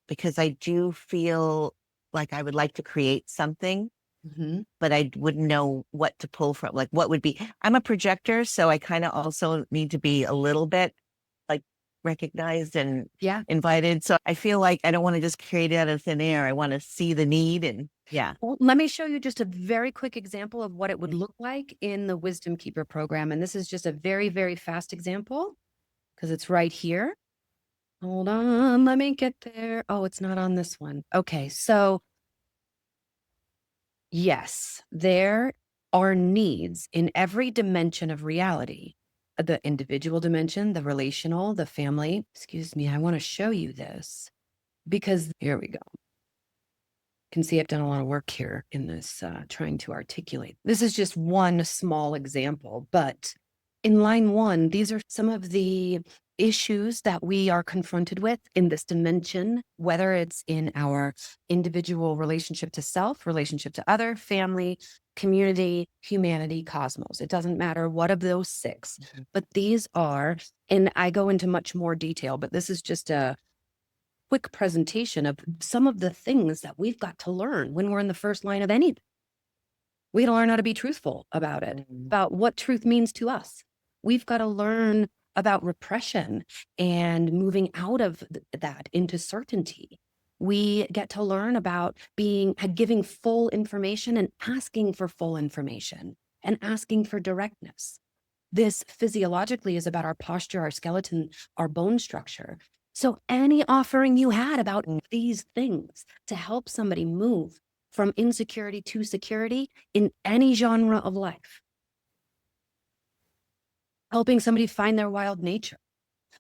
Because I do feel like I would like to create something, but I wouldn't know what to pull from. Like, what would be, I'm a projector, so I kind of also need to be a little bit like recognized and Yeah. invited. So I feel like I don't want to just create it out of thin air. I want to see the need and Well, let me show you just a very quick example of what it would look like in the Wisdom Keeper program. And this is just a very, very fast example because it's right here. Hold on, let me get there. Oh, it's not on this one. Okay, so yes, there are needs in every dimension of reality. The individual dimension, the relational, the family. Excuse me, I want to show you this because here we go. Can see I've done a lot of work here in this, trying to articulate. This is just one small example, but in line one, these are some of the issues that we are confronted with in this dimension, whether it's in our individual relationship to self, relationship to other, family, community, humanity, cosmos. It doesn't matter what of those six, but these are, and I go into much more detail, but this is just a quick presentation of some of the things that we've got to learn when we're in the first line of anything. We got to learn how to be truthful about it, about what truth means to us. We've got to learn about repression and moving out of that into certainty. We get to learn about giving full information and asking for full information and asking for directness. This physiologically is about our posture, our skeleton, our bone structure. So any offering you had about these things to help somebody move from insecurity to security in any genre of life, helping somebody find their wild nature,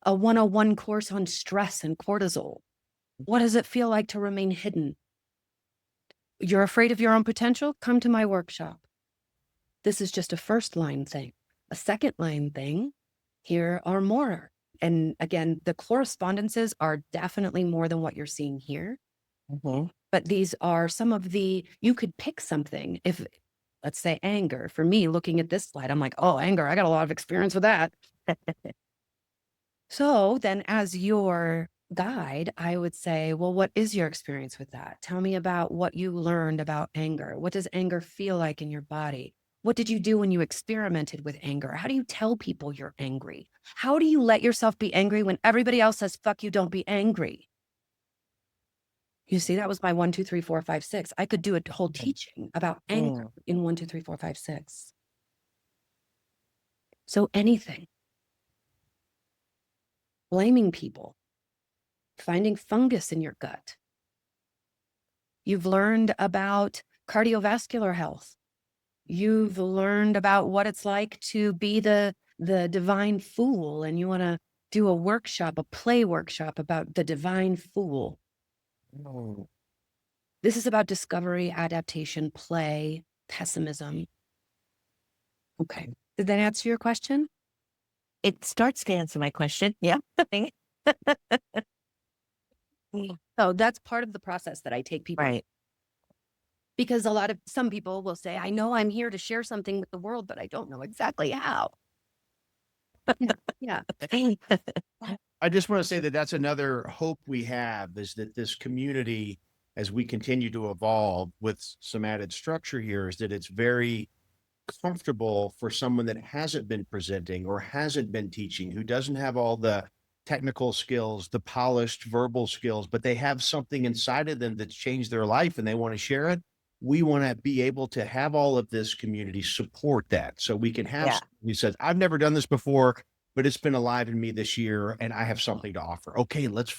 a 101 course on stress and cortisol. What does it feel like to remain hidden? You're afraid of your own potential? Come to my workshop. This is just a first line thing. A second line thing, here are more. And again, the correspondences are definitely more than what you're seeing here. But these are some of you could pick something. If, let's say, anger. For me, looking at this slide, I'm like, oh, anger, I got a lot of experience with that. So then as your guide, I would say, well, what is your experience with that? Tell me about what you learned about anger. What does anger feel like in your body? What did you do when you experimented with anger? How do you tell people you're angry? How do you let yourself be angry when everybody else says, fuck you, don't be angry? You see, that was my 1, 2, 3, 4, 5, 6. I could do a whole teaching about anger in 1, 2, 3, 4, 5, 6. So anything. Blaming people. Finding fungus in your gut. You've learned about cardiovascular health. You've learned about what it's like to be the divine fool, and you want to do a workshop, a play workshop about the divine fool. This is about discovery, adaptation, play, pessimism. Okay. Did that answer your question? It starts to answer my question. Yeah. So that's part of the process that I take people. Right. Because some people will say, I know I'm here to share something with the world, but I don't know exactly how. Yeah. I just want to say that that's another hope we have, is that this community, as we continue to evolve with some added structure here, is that it's very comfortable for someone that hasn't been presenting or hasn't been teaching, who doesn't have all the technical skills, the polished verbal skills, but they have something inside of them that's changed their life and they want to share it. We want to be able to have all of this community support that, so we can have someone who says, I've never done this before, but it's been alive in me this year and I have something to offer. Okay, let's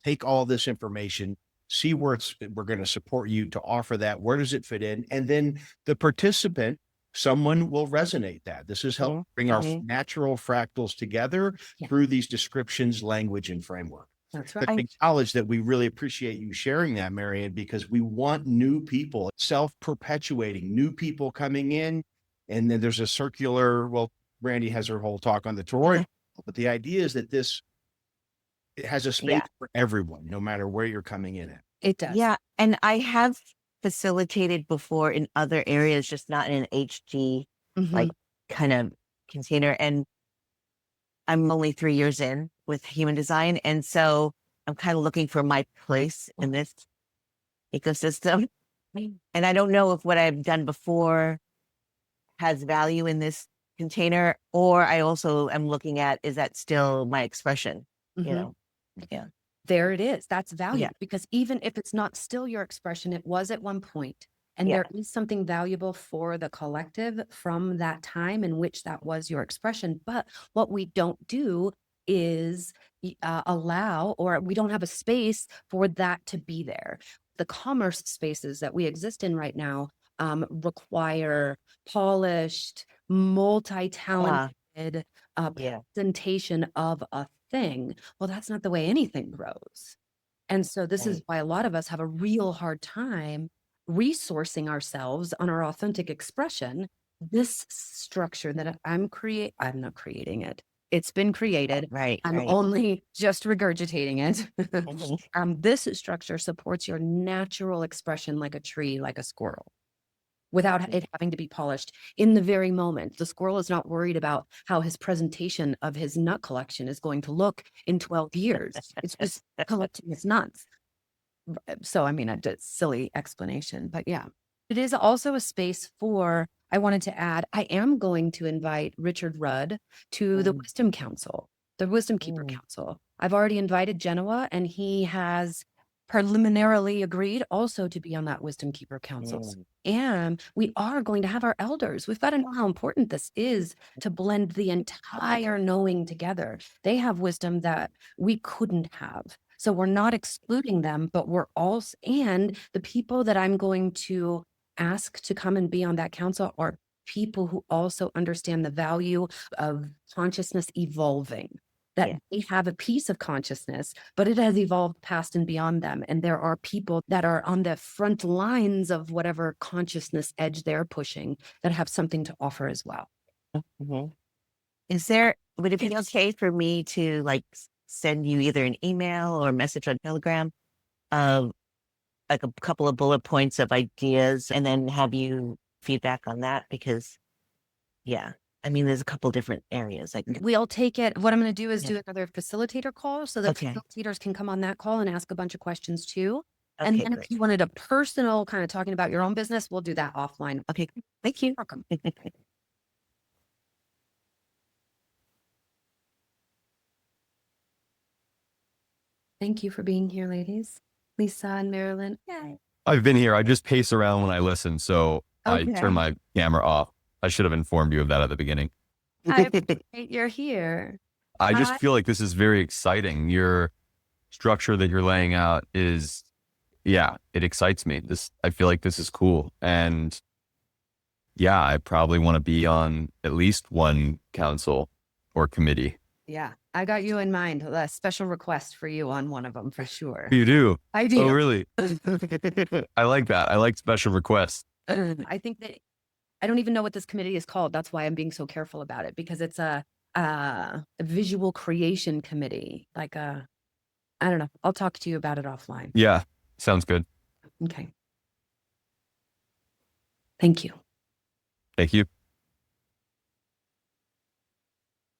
take all this information, see where we're going to support you to offer that. Where does it fit in? And then the participant, someone will resonate that. This is help bring our natural fractals together through these descriptions, language, and framework. That's But right. acknowledge that we really appreciate you sharing that, Marianne, because we want new people, self-perpetuating, new people coming in. And then there's a circular, well, Brandy has her whole talk on the toroid, but the idea is that it has a space for everyone, no matter where you're coming in at. It does. Yeah. And I have facilitated before in other areas, just not in an HD, like kind of container. And I'm only 3 years in with human design. And so I'm kind of looking for my place in this ecosystem. And I don't know if what I've done before has value in this container, or I also am looking at, is that still my expression? You Mhm. know? Yeah. There it is. That's value, Yeah. because even if it's not still your expression, it was at one point. And Yeah. there is something valuable for the collective from that time in which that was your expression. But what we don't do is allow, or we don't have a space for that to be there. The commerce spaces that we exist in right now require polished, multi-talented Yeah. presentation of a thing. Well, that's not the way anything grows. And so this is Right. why a lot of us have a real hard time resourcing ourselves on our authentic expression. This structure that I'm not creating it. It's been created. Right. I'm Right. only just regurgitating it. Mhm. This structure supports your natural expression like a tree, like a squirrel, without it having to be polished in the very moment. The squirrel is not worried about how his presentation of his nut collection is going to look in 12 years. It's just collecting his nuts. So, I mean, a silly explanation, but yeah. It is also a space for, I wanted to add, I am going to invite Richard Rudd to the Mm. Wisdom Council, the Wisdom Keeper Mm. Council. I've already invited Genoa, and he has preliminarily agreed also to be on that Wisdom Keeper Council. Mm. And we are going to have our elders. We've got to know how important this is to blend the entire knowing together. They have wisdom that we couldn't have. So we're not excluding them, but we're also, and the people that I'm going to ask to come and be on that council are people who also understand the value of consciousness evolving, that Yeah. they have a piece of consciousness, but it has evolved past and beyond them. And there are people that are on the front lines of whatever consciousness edge they're pushing that have something to offer as well. Mhm. Would it be okay for me to send you either an email or a message on Telegram of like a couple of bullet points of ideas and then have you feedback on that? Because yeah, I mean, there's a couple different areas. We'll take it. What I'm going to do is Yeah. do another facilitator call so that Okay. facilitators can come on that call and ask a bunch of questions too. And Okay, then if great. you wanted a personal kind of talking about your own business, we'll do that offline. Okay, thank you. Welcome. Thank you for being here, ladies. Lisa and Marilyn. Yay. I've been here. I just pace around when I listen, so I Okay. turn my camera off. I should have informed you of that at the beginning. I appreciate you're here. I just feel like this is very exciting. Your structure that you're laying out is, yeah, it excites me. I feel like this is cool. And yeah, I probably want to be on at least one council or committee. Yeah, I got you in mind. A special request for you on one of them for sure. You do? I do. Oh, really? I like that. I like special requests. I think that I don't even know what this committee is called. That's why I'm being so careful about it, because it's a visual creation committee. I don't know. I'll talk to you about it offline. Yeah, sounds good. Okay. Thank you. Thank you.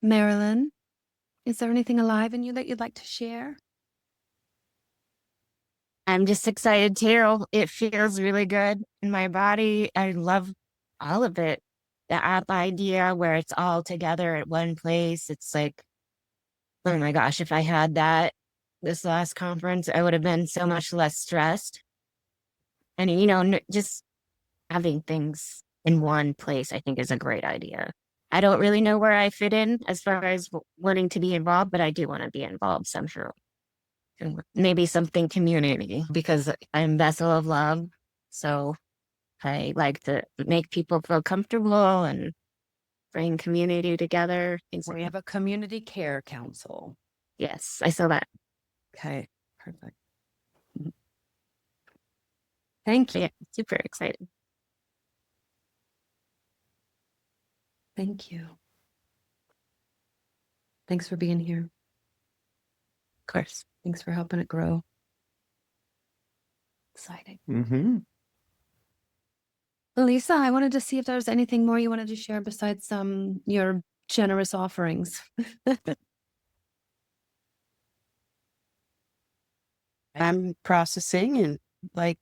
Marilyn, is there anything alive in you that you'd like to share? I'm just excited too. It feels really good in my body. I love all of it. The app idea where it's all together at one place. It's like, oh my gosh, if I had that this last conference, I would have been so much less stressed. And, just having things in one place, I think is a great idea. I don't really know where I fit in as far as wanting to be involved, but I do want to be involved somehow. Maybe something community, because I'm vessel of love. So I like to make people feel comfortable and bring community together. We have a community care council. Yes, I saw that. Okay, perfect. Thank you. Yeah, super excited. Thank you. Thanks for being here. Of course. Thanks for helping it grow. Exciting. Mm-hmm. Lisa, I wanted to see if there was anything more you wanted to share besides your generous offerings. I'm processing and like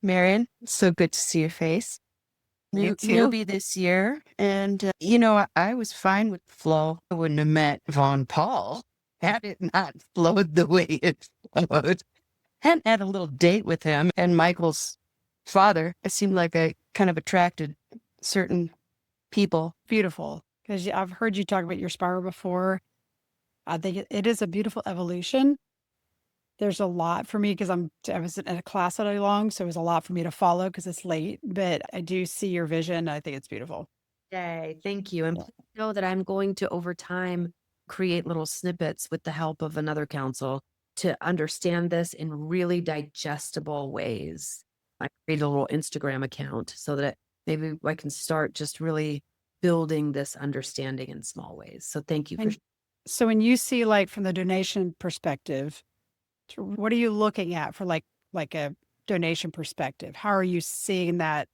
Marion, so good to see your face. You too. Newbie this year. And, you know, I was fine with flow. I wouldn't have met Von Paul had it not flowed the way it flowed. And had a little date with him and Michael's father. It seemed like I kind of attracted certain people. Beautiful. Because I've heard you talk about your spiral before. I think it is a beautiful evolution. There's a lot for me because I was in a class all day long, so it was a lot for me to follow because it's late. But I do see your vision. I think it's beautiful. Yay, thank you. And know that I'm going to over time create little snippets with the help of another council to understand this in really digestible ways. I created a little Instagram account so that maybe I can start just really building this understanding in small ways. So thank you for. So when you see like from the donation perspective, what are you looking at for like a donation perspective? How are you seeing that?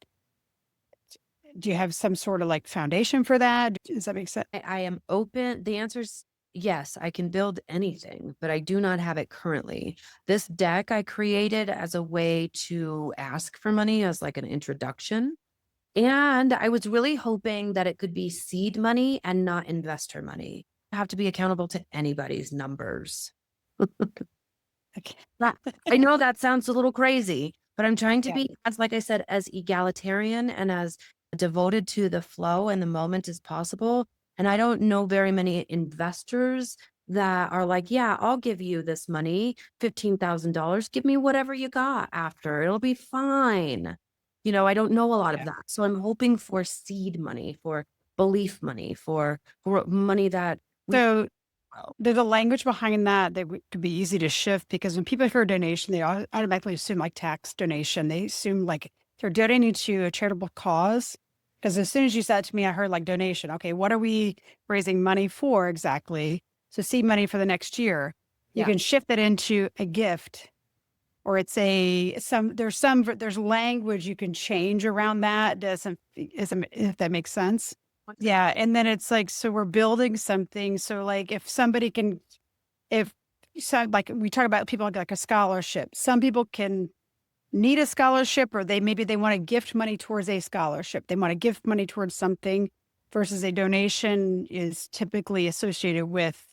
Do you have some sort of like foundation for that? Does that make sense? I am open. The answer is yes, I can build anything, but I do not have it currently. This deck I created as a way to ask for money as like an introduction. And I was really hoping that it could be seed money and not investor money. I have to be accountable to anybody's numbers. I know that sounds a little crazy, but I'm trying to be, as like I said, as egalitarian and as devoted to the flow and the moment as possible. And I don't know very many investors that are like, yeah, I'll give you this money, $15,000. Give me whatever you got after. It'll be fine. You know, I don't know a lot of that. So I'm hoping for seed money, for belief money, for money that. So there's a language behind that could be easy to shift because when people hear donation, they automatically assume like tax donation. They assume like they're donating to a charitable cause. Because as soon as you said to me, I heard like donation. Okay, what are we raising money for exactly? So seed money for the next year. You can shift it into a gift, or it's there's language you can change around that. If that makes sense. Yeah. And then it's like, so we're building something. So like if somebody can, like we talk about people like a scholarship, some people can need a scholarship or maybe they want to gift money towards a scholarship. They want to gift money towards something versus a donation is typically associated with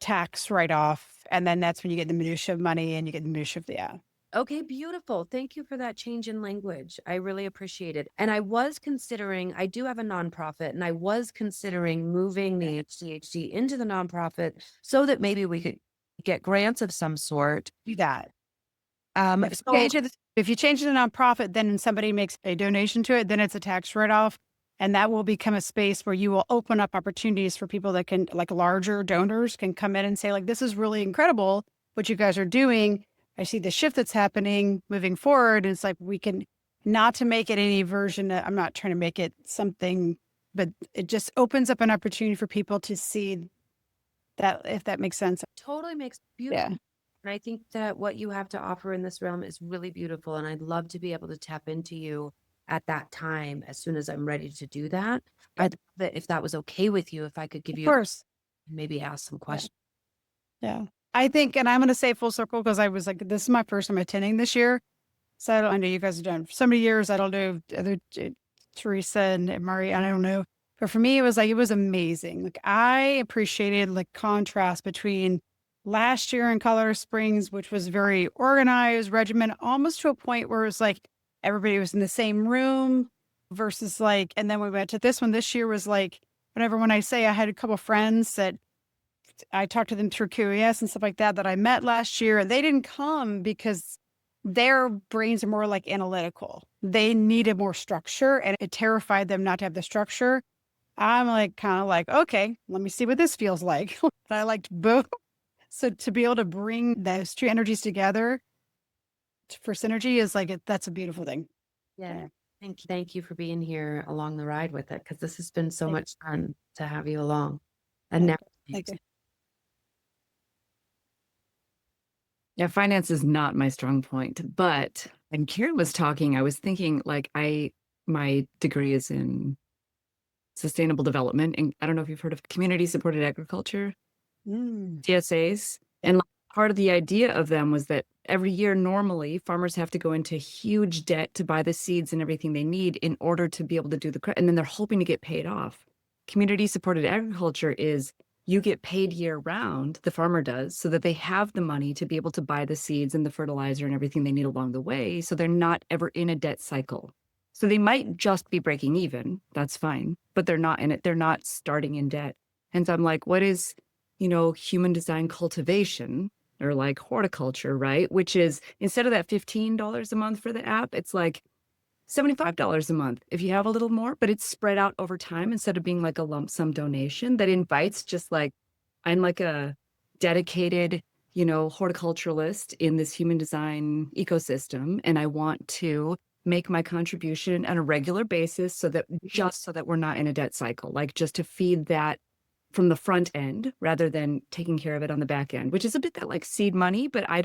tax write-off. And then that's when you get the minutia of money and you get the minutia of Okay, beautiful. Thank you for that change in language. I really appreciate it. And I was considering, I do have a nonprofit, and I was considering moving the HDHD into the nonprofit so that maybe we could get grants of some sort. Do that. If you change it to nonprofit, then somebody makes a donation to it, then it's a tax write-off. And that will become a space where you will open up opportunities for people that can, like larger donors can come in and say, like, this is really incredible what you guys are doing. I see the shift that's happening moving forward. And it's like, we can not to make it any version. I'm not trying to make it something, but it just opens up an opportunity for people to see that, if that makes sense. Totally makes beautiful. Yeah. And I think that what you have to offer in this realm is really beautiful. And I'd love to be able to tap into you at that time as soon as I'm ready to do that. I'd love it if that was okay with you, if I could give you, of course, maybe ask some questions. Yeah. I think, and I'm going to say full circle because I was like, this is my first time attending this year. So I know you guys have done for so many years. I don't know, other Teresa and Mari, I don't know. But for me, it was amazing. Like I appreciated like contrast between last year in Colorado Springs, which was very organized, regimented, almost to a point where it was like everybody was in the same room versus like, and then we went to this one. This year was like, when I say I had a couple friends that I talked to them through QES and stuff like that I met last year, and they didn't come because their brains are more like analytical. They needed more structure, and it terrified them not to have the structure. I'm like, kind of like, okay, let me see what this feels like. I liked both. So to be able to bring those two energies together for synergy is like, that's a beautiful thing. Yeah. Thank you for being here along the ride with it. Cause this has been so much fun to have you along. And now. Thank you. Yeah, finance is not my strong point, but when Karen was talking, I was thinking like my degree is in sustainable development. And I don't know if you've heard of community supported agriculture, CSAs. And like, part of the idea of them was that every year, normally, farmers have to go into huge debt to buy the seeds and everything they need in order to be able to do the crop. And then they're hoping to get paid off. Community supported agriculture is you get paid year round, the farmer does, so that they have the money to be able to buy the seeds and the fertilizer and everything they need along the way. So they're not ever in a debt cycle. So they might just be breaking even. That's fine. But they're not in it. They're not starting in debt. And so I'm like, what is, human design cultivation or like horticulture, right? Which is instead of that $15 a month for the app, it's like $75 a month if you have a little more, but it's spread out over time instead of being like a lump sum donation that invites just like, I'm like a dedicated, horticulturalist in this human design ecosystem. And I want to make my contribution on a regular basis so that we're not in a debt cycle, like just to feed that from the front end rather than taking care of it on the back end, which is a bit that like seed money, but I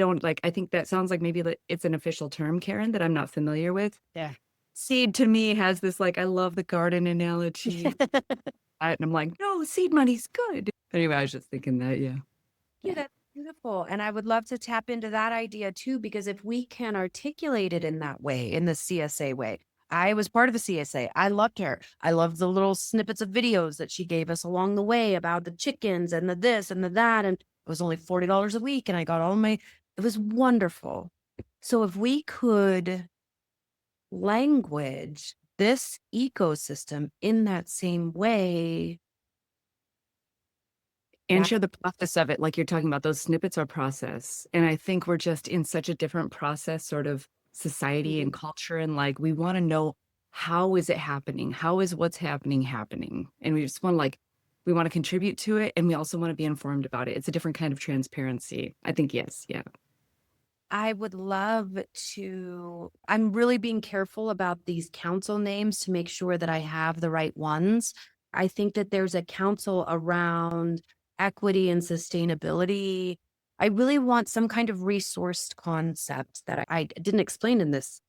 think that sounds like maybe it's an official term, Karen, that I'm not familiar with. Yeah. Seed to me has this like, I love the garden analogy. And I'm like, no, seed money's good. Anyway, I was just thinking that, yeah. Yeah, that's beautiful. And I would love to tap into that idea too, because if we can articulate it in that way, in the CSA way. I was part of the CSA. I loved her. I loved the little snippets of videos that she gave us along the way about the chickens and the this and the that. And it was only $40 a week. And I got it was wonderful. So if we could language this ecosystem in that same way, and share the process of it, like you're talking about, those snippets are process. And I think we're just in such a different process sort of society and culture. And like, we want to know, how is it happening? How is what's happening? And we just want to we want to contribute to it. And we also want to be informed about it. It's a different kind of transparency. I think, yes. Yeah. I would love to. I'm really being careful about these council names to make sure that I have the right ones. I think that there's a council around equity and sustainability. I really want some kind of resourced concept that I didn't explain in this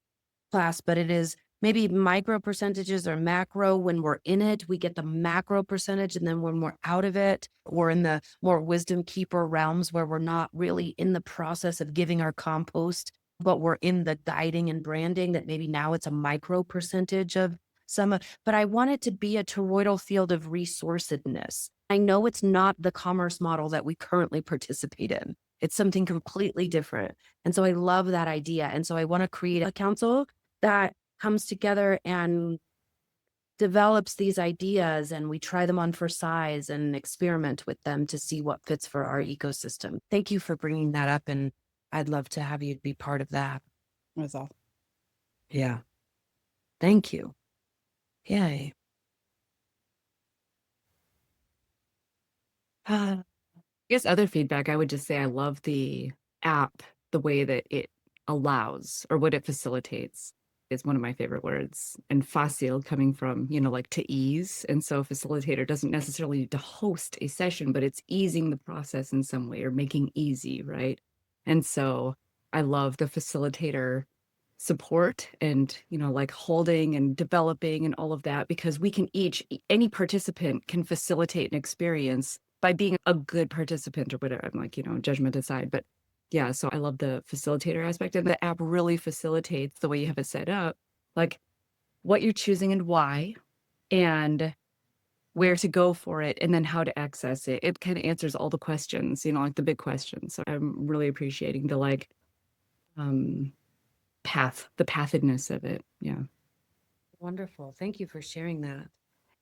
class, but it is maybe micro percentages or macro. When we're in it, we get the macro percentage. And then when we're out of it, we're in the more wisdom keeper realms where we're not really in the process of giving our compost, but we're in the guiding and branding that maybe now it's a micro percentage of but I want it to be a toroidal field of resourcedness. I know it's not the commerce model that we currently participate in. It's something completely different. And so I love that idea. And so I want to create a council that comes together and develops these ideas, and we try them on for size and experiment with them to see what fits for our ecosystem. Thank you for bringing that up. And I'd love to have you be part of that. That's all. Yeah. Thank you. Yay. I guess other feedback, I would just say I love the app, the way that it allows or what it facilitates is one of my favorite words. And facile coming from, like to ease. And so facilitator doesn't necessarily need to host a session, but it's easing the process in some way or making easy, right? And so I love the facilitator support and, like holding and developing and all of that, because we can any participant can facilitate an experience by being a good participant or whatever. I'm like, judgment aside, but yeah, so I love the facilitator aspect, and the app really facilitates the way you have it set up, like what you're choosing and why, and where to go for it, and then how to access it. It kind of answers all the questions, like the big questions. So I'm really appreciating the the pathedness of it. Yeah. Wonderful. Thank you for sharing that.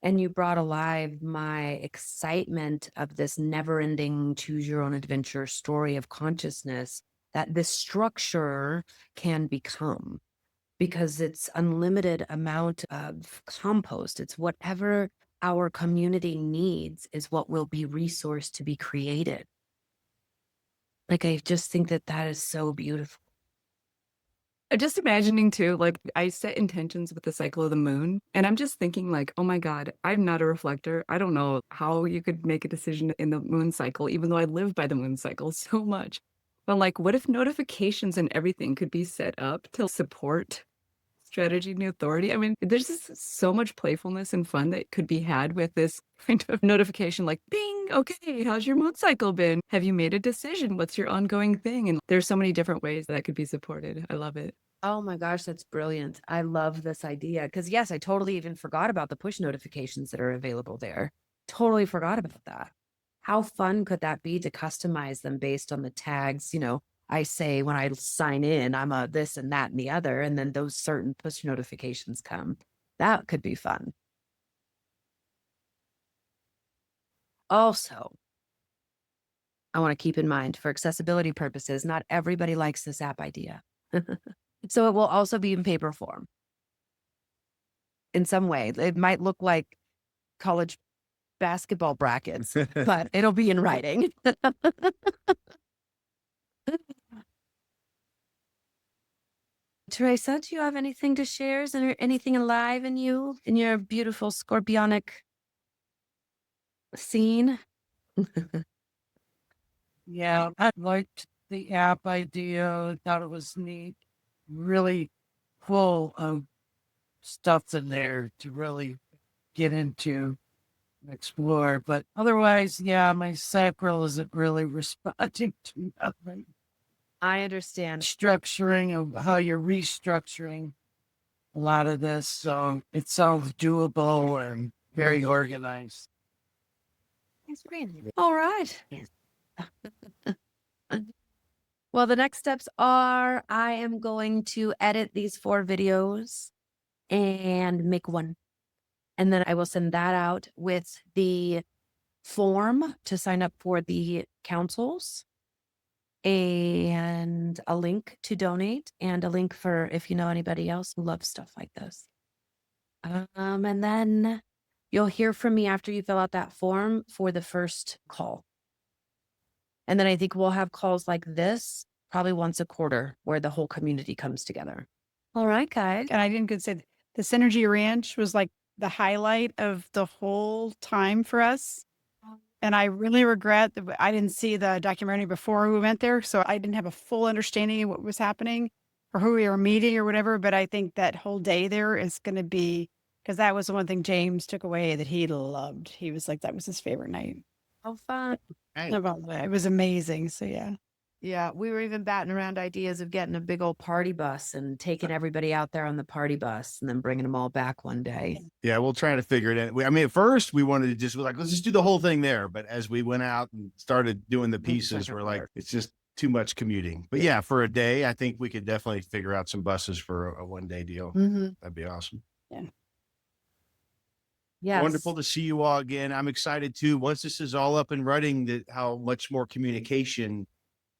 And you brought alive my excitement of this never-ending choose your own adventure story of consciousness that this structure can become, because it's unlimited amount of compost. It's whatever our community needs is what will be resourced to be created. Like, I just think that is so beautiful. Just imagining too, like I set intentions with the cycle of the moon, and I'm just thinking like, oh my God, I'm not a reflector. I don't know how you could make a decision in the moon cycle, even though I live by the moon cycle so much. But like, what if notifications and everything could be set up to support strategy and authority. I mean, there's just so much playfulness and fun that could be had with this kind of notification like, bing, okay, how's your mood cycle been? Have you made a decision? What's your ongoing thing? And there's so many different ways that could be supported. I love it. Oh my gosh, that's brilliant. I love this idea. Because, yes, I totally even forgot about the push notifications that are available there. Totally forgot about that. How fun could that be to customize them based on the tags? I say when I sign in, I'm a this and that and the other, and then those certain push notifications come. That could be fun. Also, I want to keep in mind for accessibility purposes, not everybody likes this app idea. So it will also be in paper form. In some way, it might look like college basketball brackets, but it'll be in writing. Teresa, do you have anything to share? Is there anything alive in you, in your beautiful scorpionic scene? Yeah, I liked the app idea. Thought it was neat. Really full of stuff in there to really get into and explore. But otherwise, yeah, my sacral isn't really responding to nothing. I understand. Structuring of how you're restructuring a lot of this. So it sounds doable and very organized. All right. Well, the next steps are I am going to edit these 4 videos and make one. And then I will send that out with the form to sign up for the councils and a link to donate and a link for if you know anybody else who loves stuff like this. And then you'll hear from me after you fill out that form for the first call. And then I think we'll have calls like this probably once a quarter where the whole community comes together. All right, guys. And I didn't good say the Synergy Ranch was like the highlight of the whole time for us. And I really regret that I didn't see the documentary before we went there. So I didn't have a full understanding of what was happening or who we were meeting or whatever. But I think that whole day there is going to be, because that was the one thing James took away that he loved. He was like, that was his favorite night. Oh, fun. It was amazing. So yeah. Yeah, we were even batting around ideas of getting a big old party bus and taking everybody out there on the party bus and then bringing them all back one day. Yeah, we'll try to figure it out. I mean, at first we wanted to just like, let's just do the whole thing there. But as we went out and started doing the pieces, we're like, it's just too much commuting. But yeah, for a day, I think we could definitely figure out some buses for a 1-day deal. That'd be awesome. Yeah. Yes. Wonderful to see you all again. I'm excited too. Once this is all up and running, how much more communication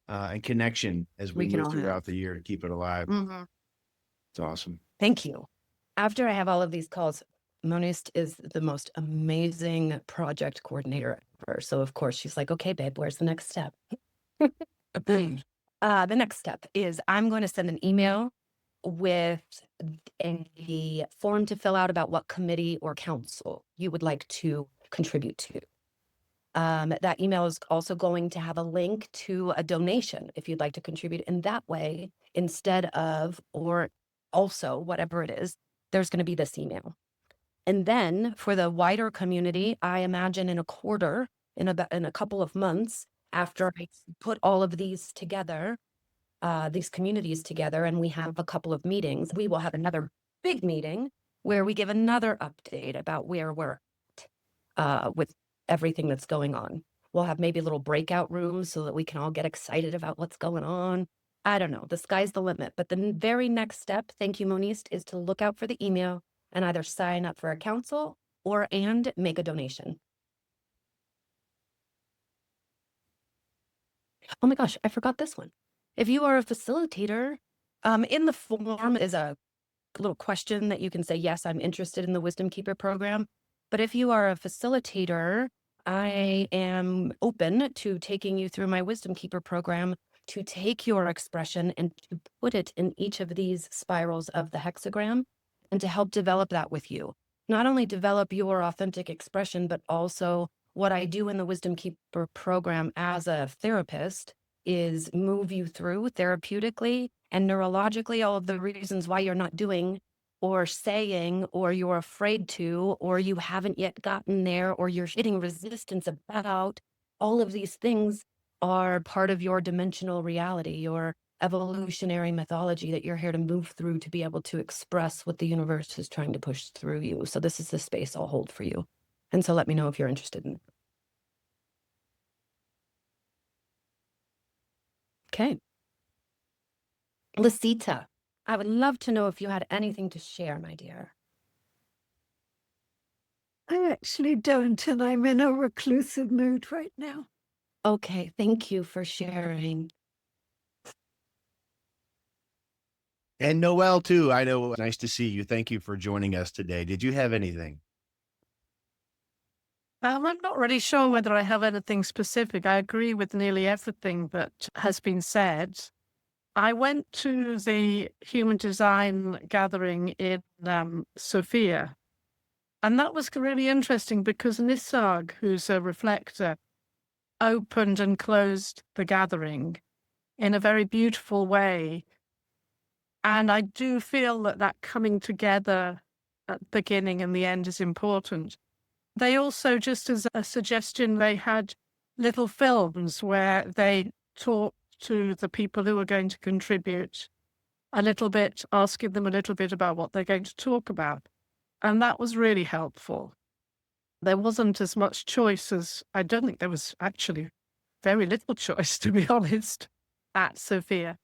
and connection as we can move all throughout have. the year to keep it alive. It's awesome. Thank you. After I have all of these calls, Monist is the most amazing project coordinator ever. So of course she's like, okay, babe, where's the next step? The next step is I'm going to send an email with a form to fill out about what committee or council you would like to contribute to. That email is also going to have a link to a donation if you'd like to contribute in that way instead of, or also whatever it is, there's going to be this email. And then for the wider community, I imagine in a quarter, in a couple of months after I put all of these together, these communities together, and we have a couple of meetings, we will have another big meeting where we give another update about where we're at with everything that's going on. We'll have maybe little breakout rooms so that we can all get excited about what's going on. I don't know. The sky's the limit. But the very next step, thank you, Monist, is to look out for the email and either sign up for a council and make a donation. Oh my gosh, I forgot this one. If you are a facilitator, in the form is a little question that you can say, yes, I'm interested in the Wisdom Keeper program. But if you are a facilitator, I am open to taking you through my Wisdom Keeper program to take your expression and to put it in each of these spirals of the hexagram and to help develop that with you. Not only develop your authentic expression, but also what I do in the Wisdom Keeper program as a therapist is move you through therapeutically and neurologically all of the reasons why you're not doing or saying, or you're afraid to, or you haven't yet gotten there, or you're hitting resistance about, all of these things are part of your dimensional reality, your evolutionary mythology that you're here to move through to be able to express what the universe is trying to push through you. So this is the space I'll hold for you. And so let me know if you're interested in it. Okay. Lisita, I would love to know if you had anything to share, my dear. I actually don't, and I'm in a reclusive mood right now. Okay, thank you for sharing. And Noelle, too. I know. Nice to see you. Thank you for joining us today. Did you have anything? I'm not really sure whether I have anything specific. I agree with nearly everything that has been said. I went to the human design gathering in Sofia, and that was really interesting because Nisarg, who's a reflector, opened and closed the gathering in a very beautiful way. And I do feel that that coming together at the beginning and the end is important. They also, just as a suggestion, they had little films where they talked to the people who were going to contribute a little bit, asking them a little bit about what they're going to talk about. And that was really helpful. There wasn't as much choice as, I don't think there was actually very little choice, to be honest, at Sophia.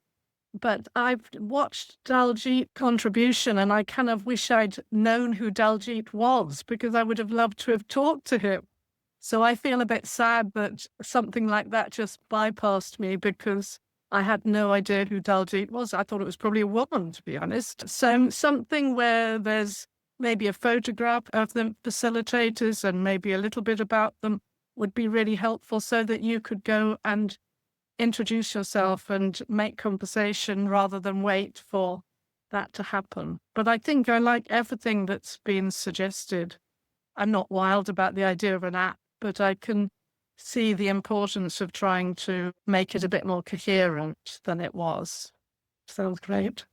But I've watched Daljit's contribution, and I kind of wish I'd known who Daljit was, because I would have loved to have talked to him. So I feel a bit sad that something like that just bypassed me, because I had no idea who Daljit was. I thought it was probably a woman, to be honest. So something where there's maybe a photograph of the facilitators and maybe a little bit about them would be really helpful, so that you could go and introduce yourself and make conversation rather than wait for that to happen. But I think I like everything that's been suggested. I'm not wild about the idea of an app, but I can see the importance of trying to make it a bit more coherent than it was. Sounds great.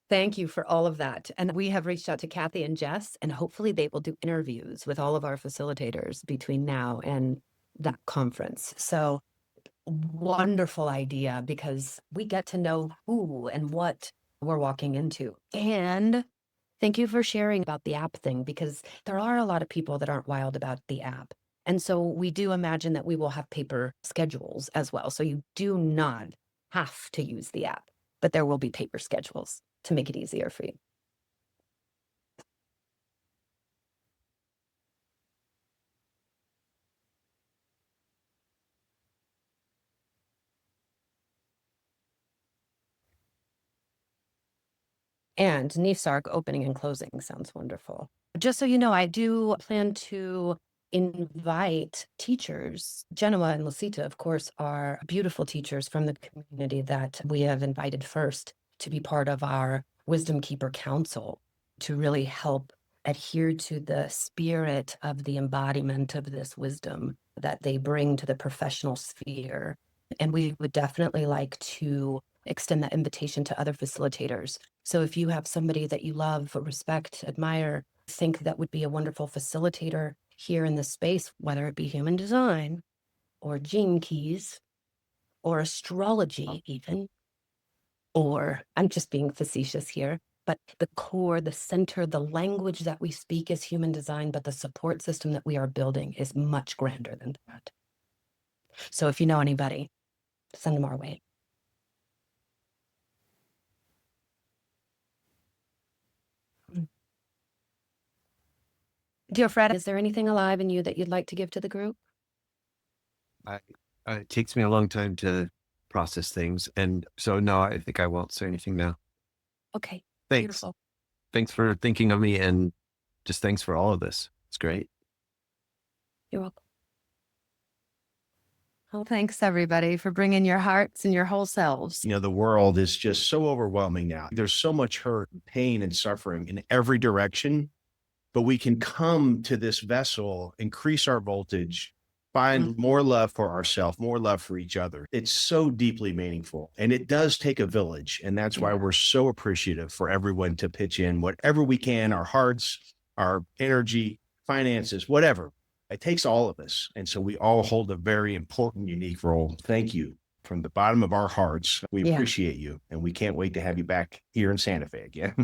Thank you for all of that. And we have reached out to Kathy and Jess, and hopefully they will do interviews with all of our facilitators between now and that conference. So wonderful idea, because we get to know who and what we're walking into. And thank you for sharing about the app thing, because there are a lot of people that aren't wild about the app. And so we do imagine that we will have paper schedules as well. So you do not have to use the app, but there will be paper schedules to make it easier for you. And Nisarg opening and closing sounds wonderful. Just so you know, I do plan to invite teachers. Genoa and Lucita, of course, are beautiful teachers from the community that we have invited first to be part of our Wisdom Keeper Council, to really help adhere to the spirit of the embodiment of this wisdom that they bring to the professional sphere. And we would definitely like to extend that invitation to other facilitators. So if you have somebody that you love, respect, admire, think that would be a wonderful facilitator here in this space, whether it be human design or gene keys or astrology even, or I'm just being facetious here, but the core, the center, the language that we speak is human design, but the support system that we are building is much grander than that. So if you know anybody, send them our way. Dear Fred, is there anything alive in you that you'd like to give to the group? It takes me a long time to process things. And so, no, I think I won't say anything now. Okay. Thanks. Beautiful. Thanks for thinking of me, and just thanks for all of this. It's great. You're welcome. Well, thanks everybody for bringing your hearts and your whole selves. You know, the world is just so overwhelming now. There's so much hurt, pain, and suffering in every direction, but we can come to this vessel, increase our voltage, find more love for ourselves, more love for each other. It's so deeply meaningful, and it does take a village. And that's why we're so appreciative for everyone to pitch in whatever we can, our hearts, our energy, finances, whatever. It takes all of us. And so we all hold a very important, unique role. Thank you from the bottom of our hearts. We Yeah. appreciate you, and we can't wait to have you back here in Santa Fe again.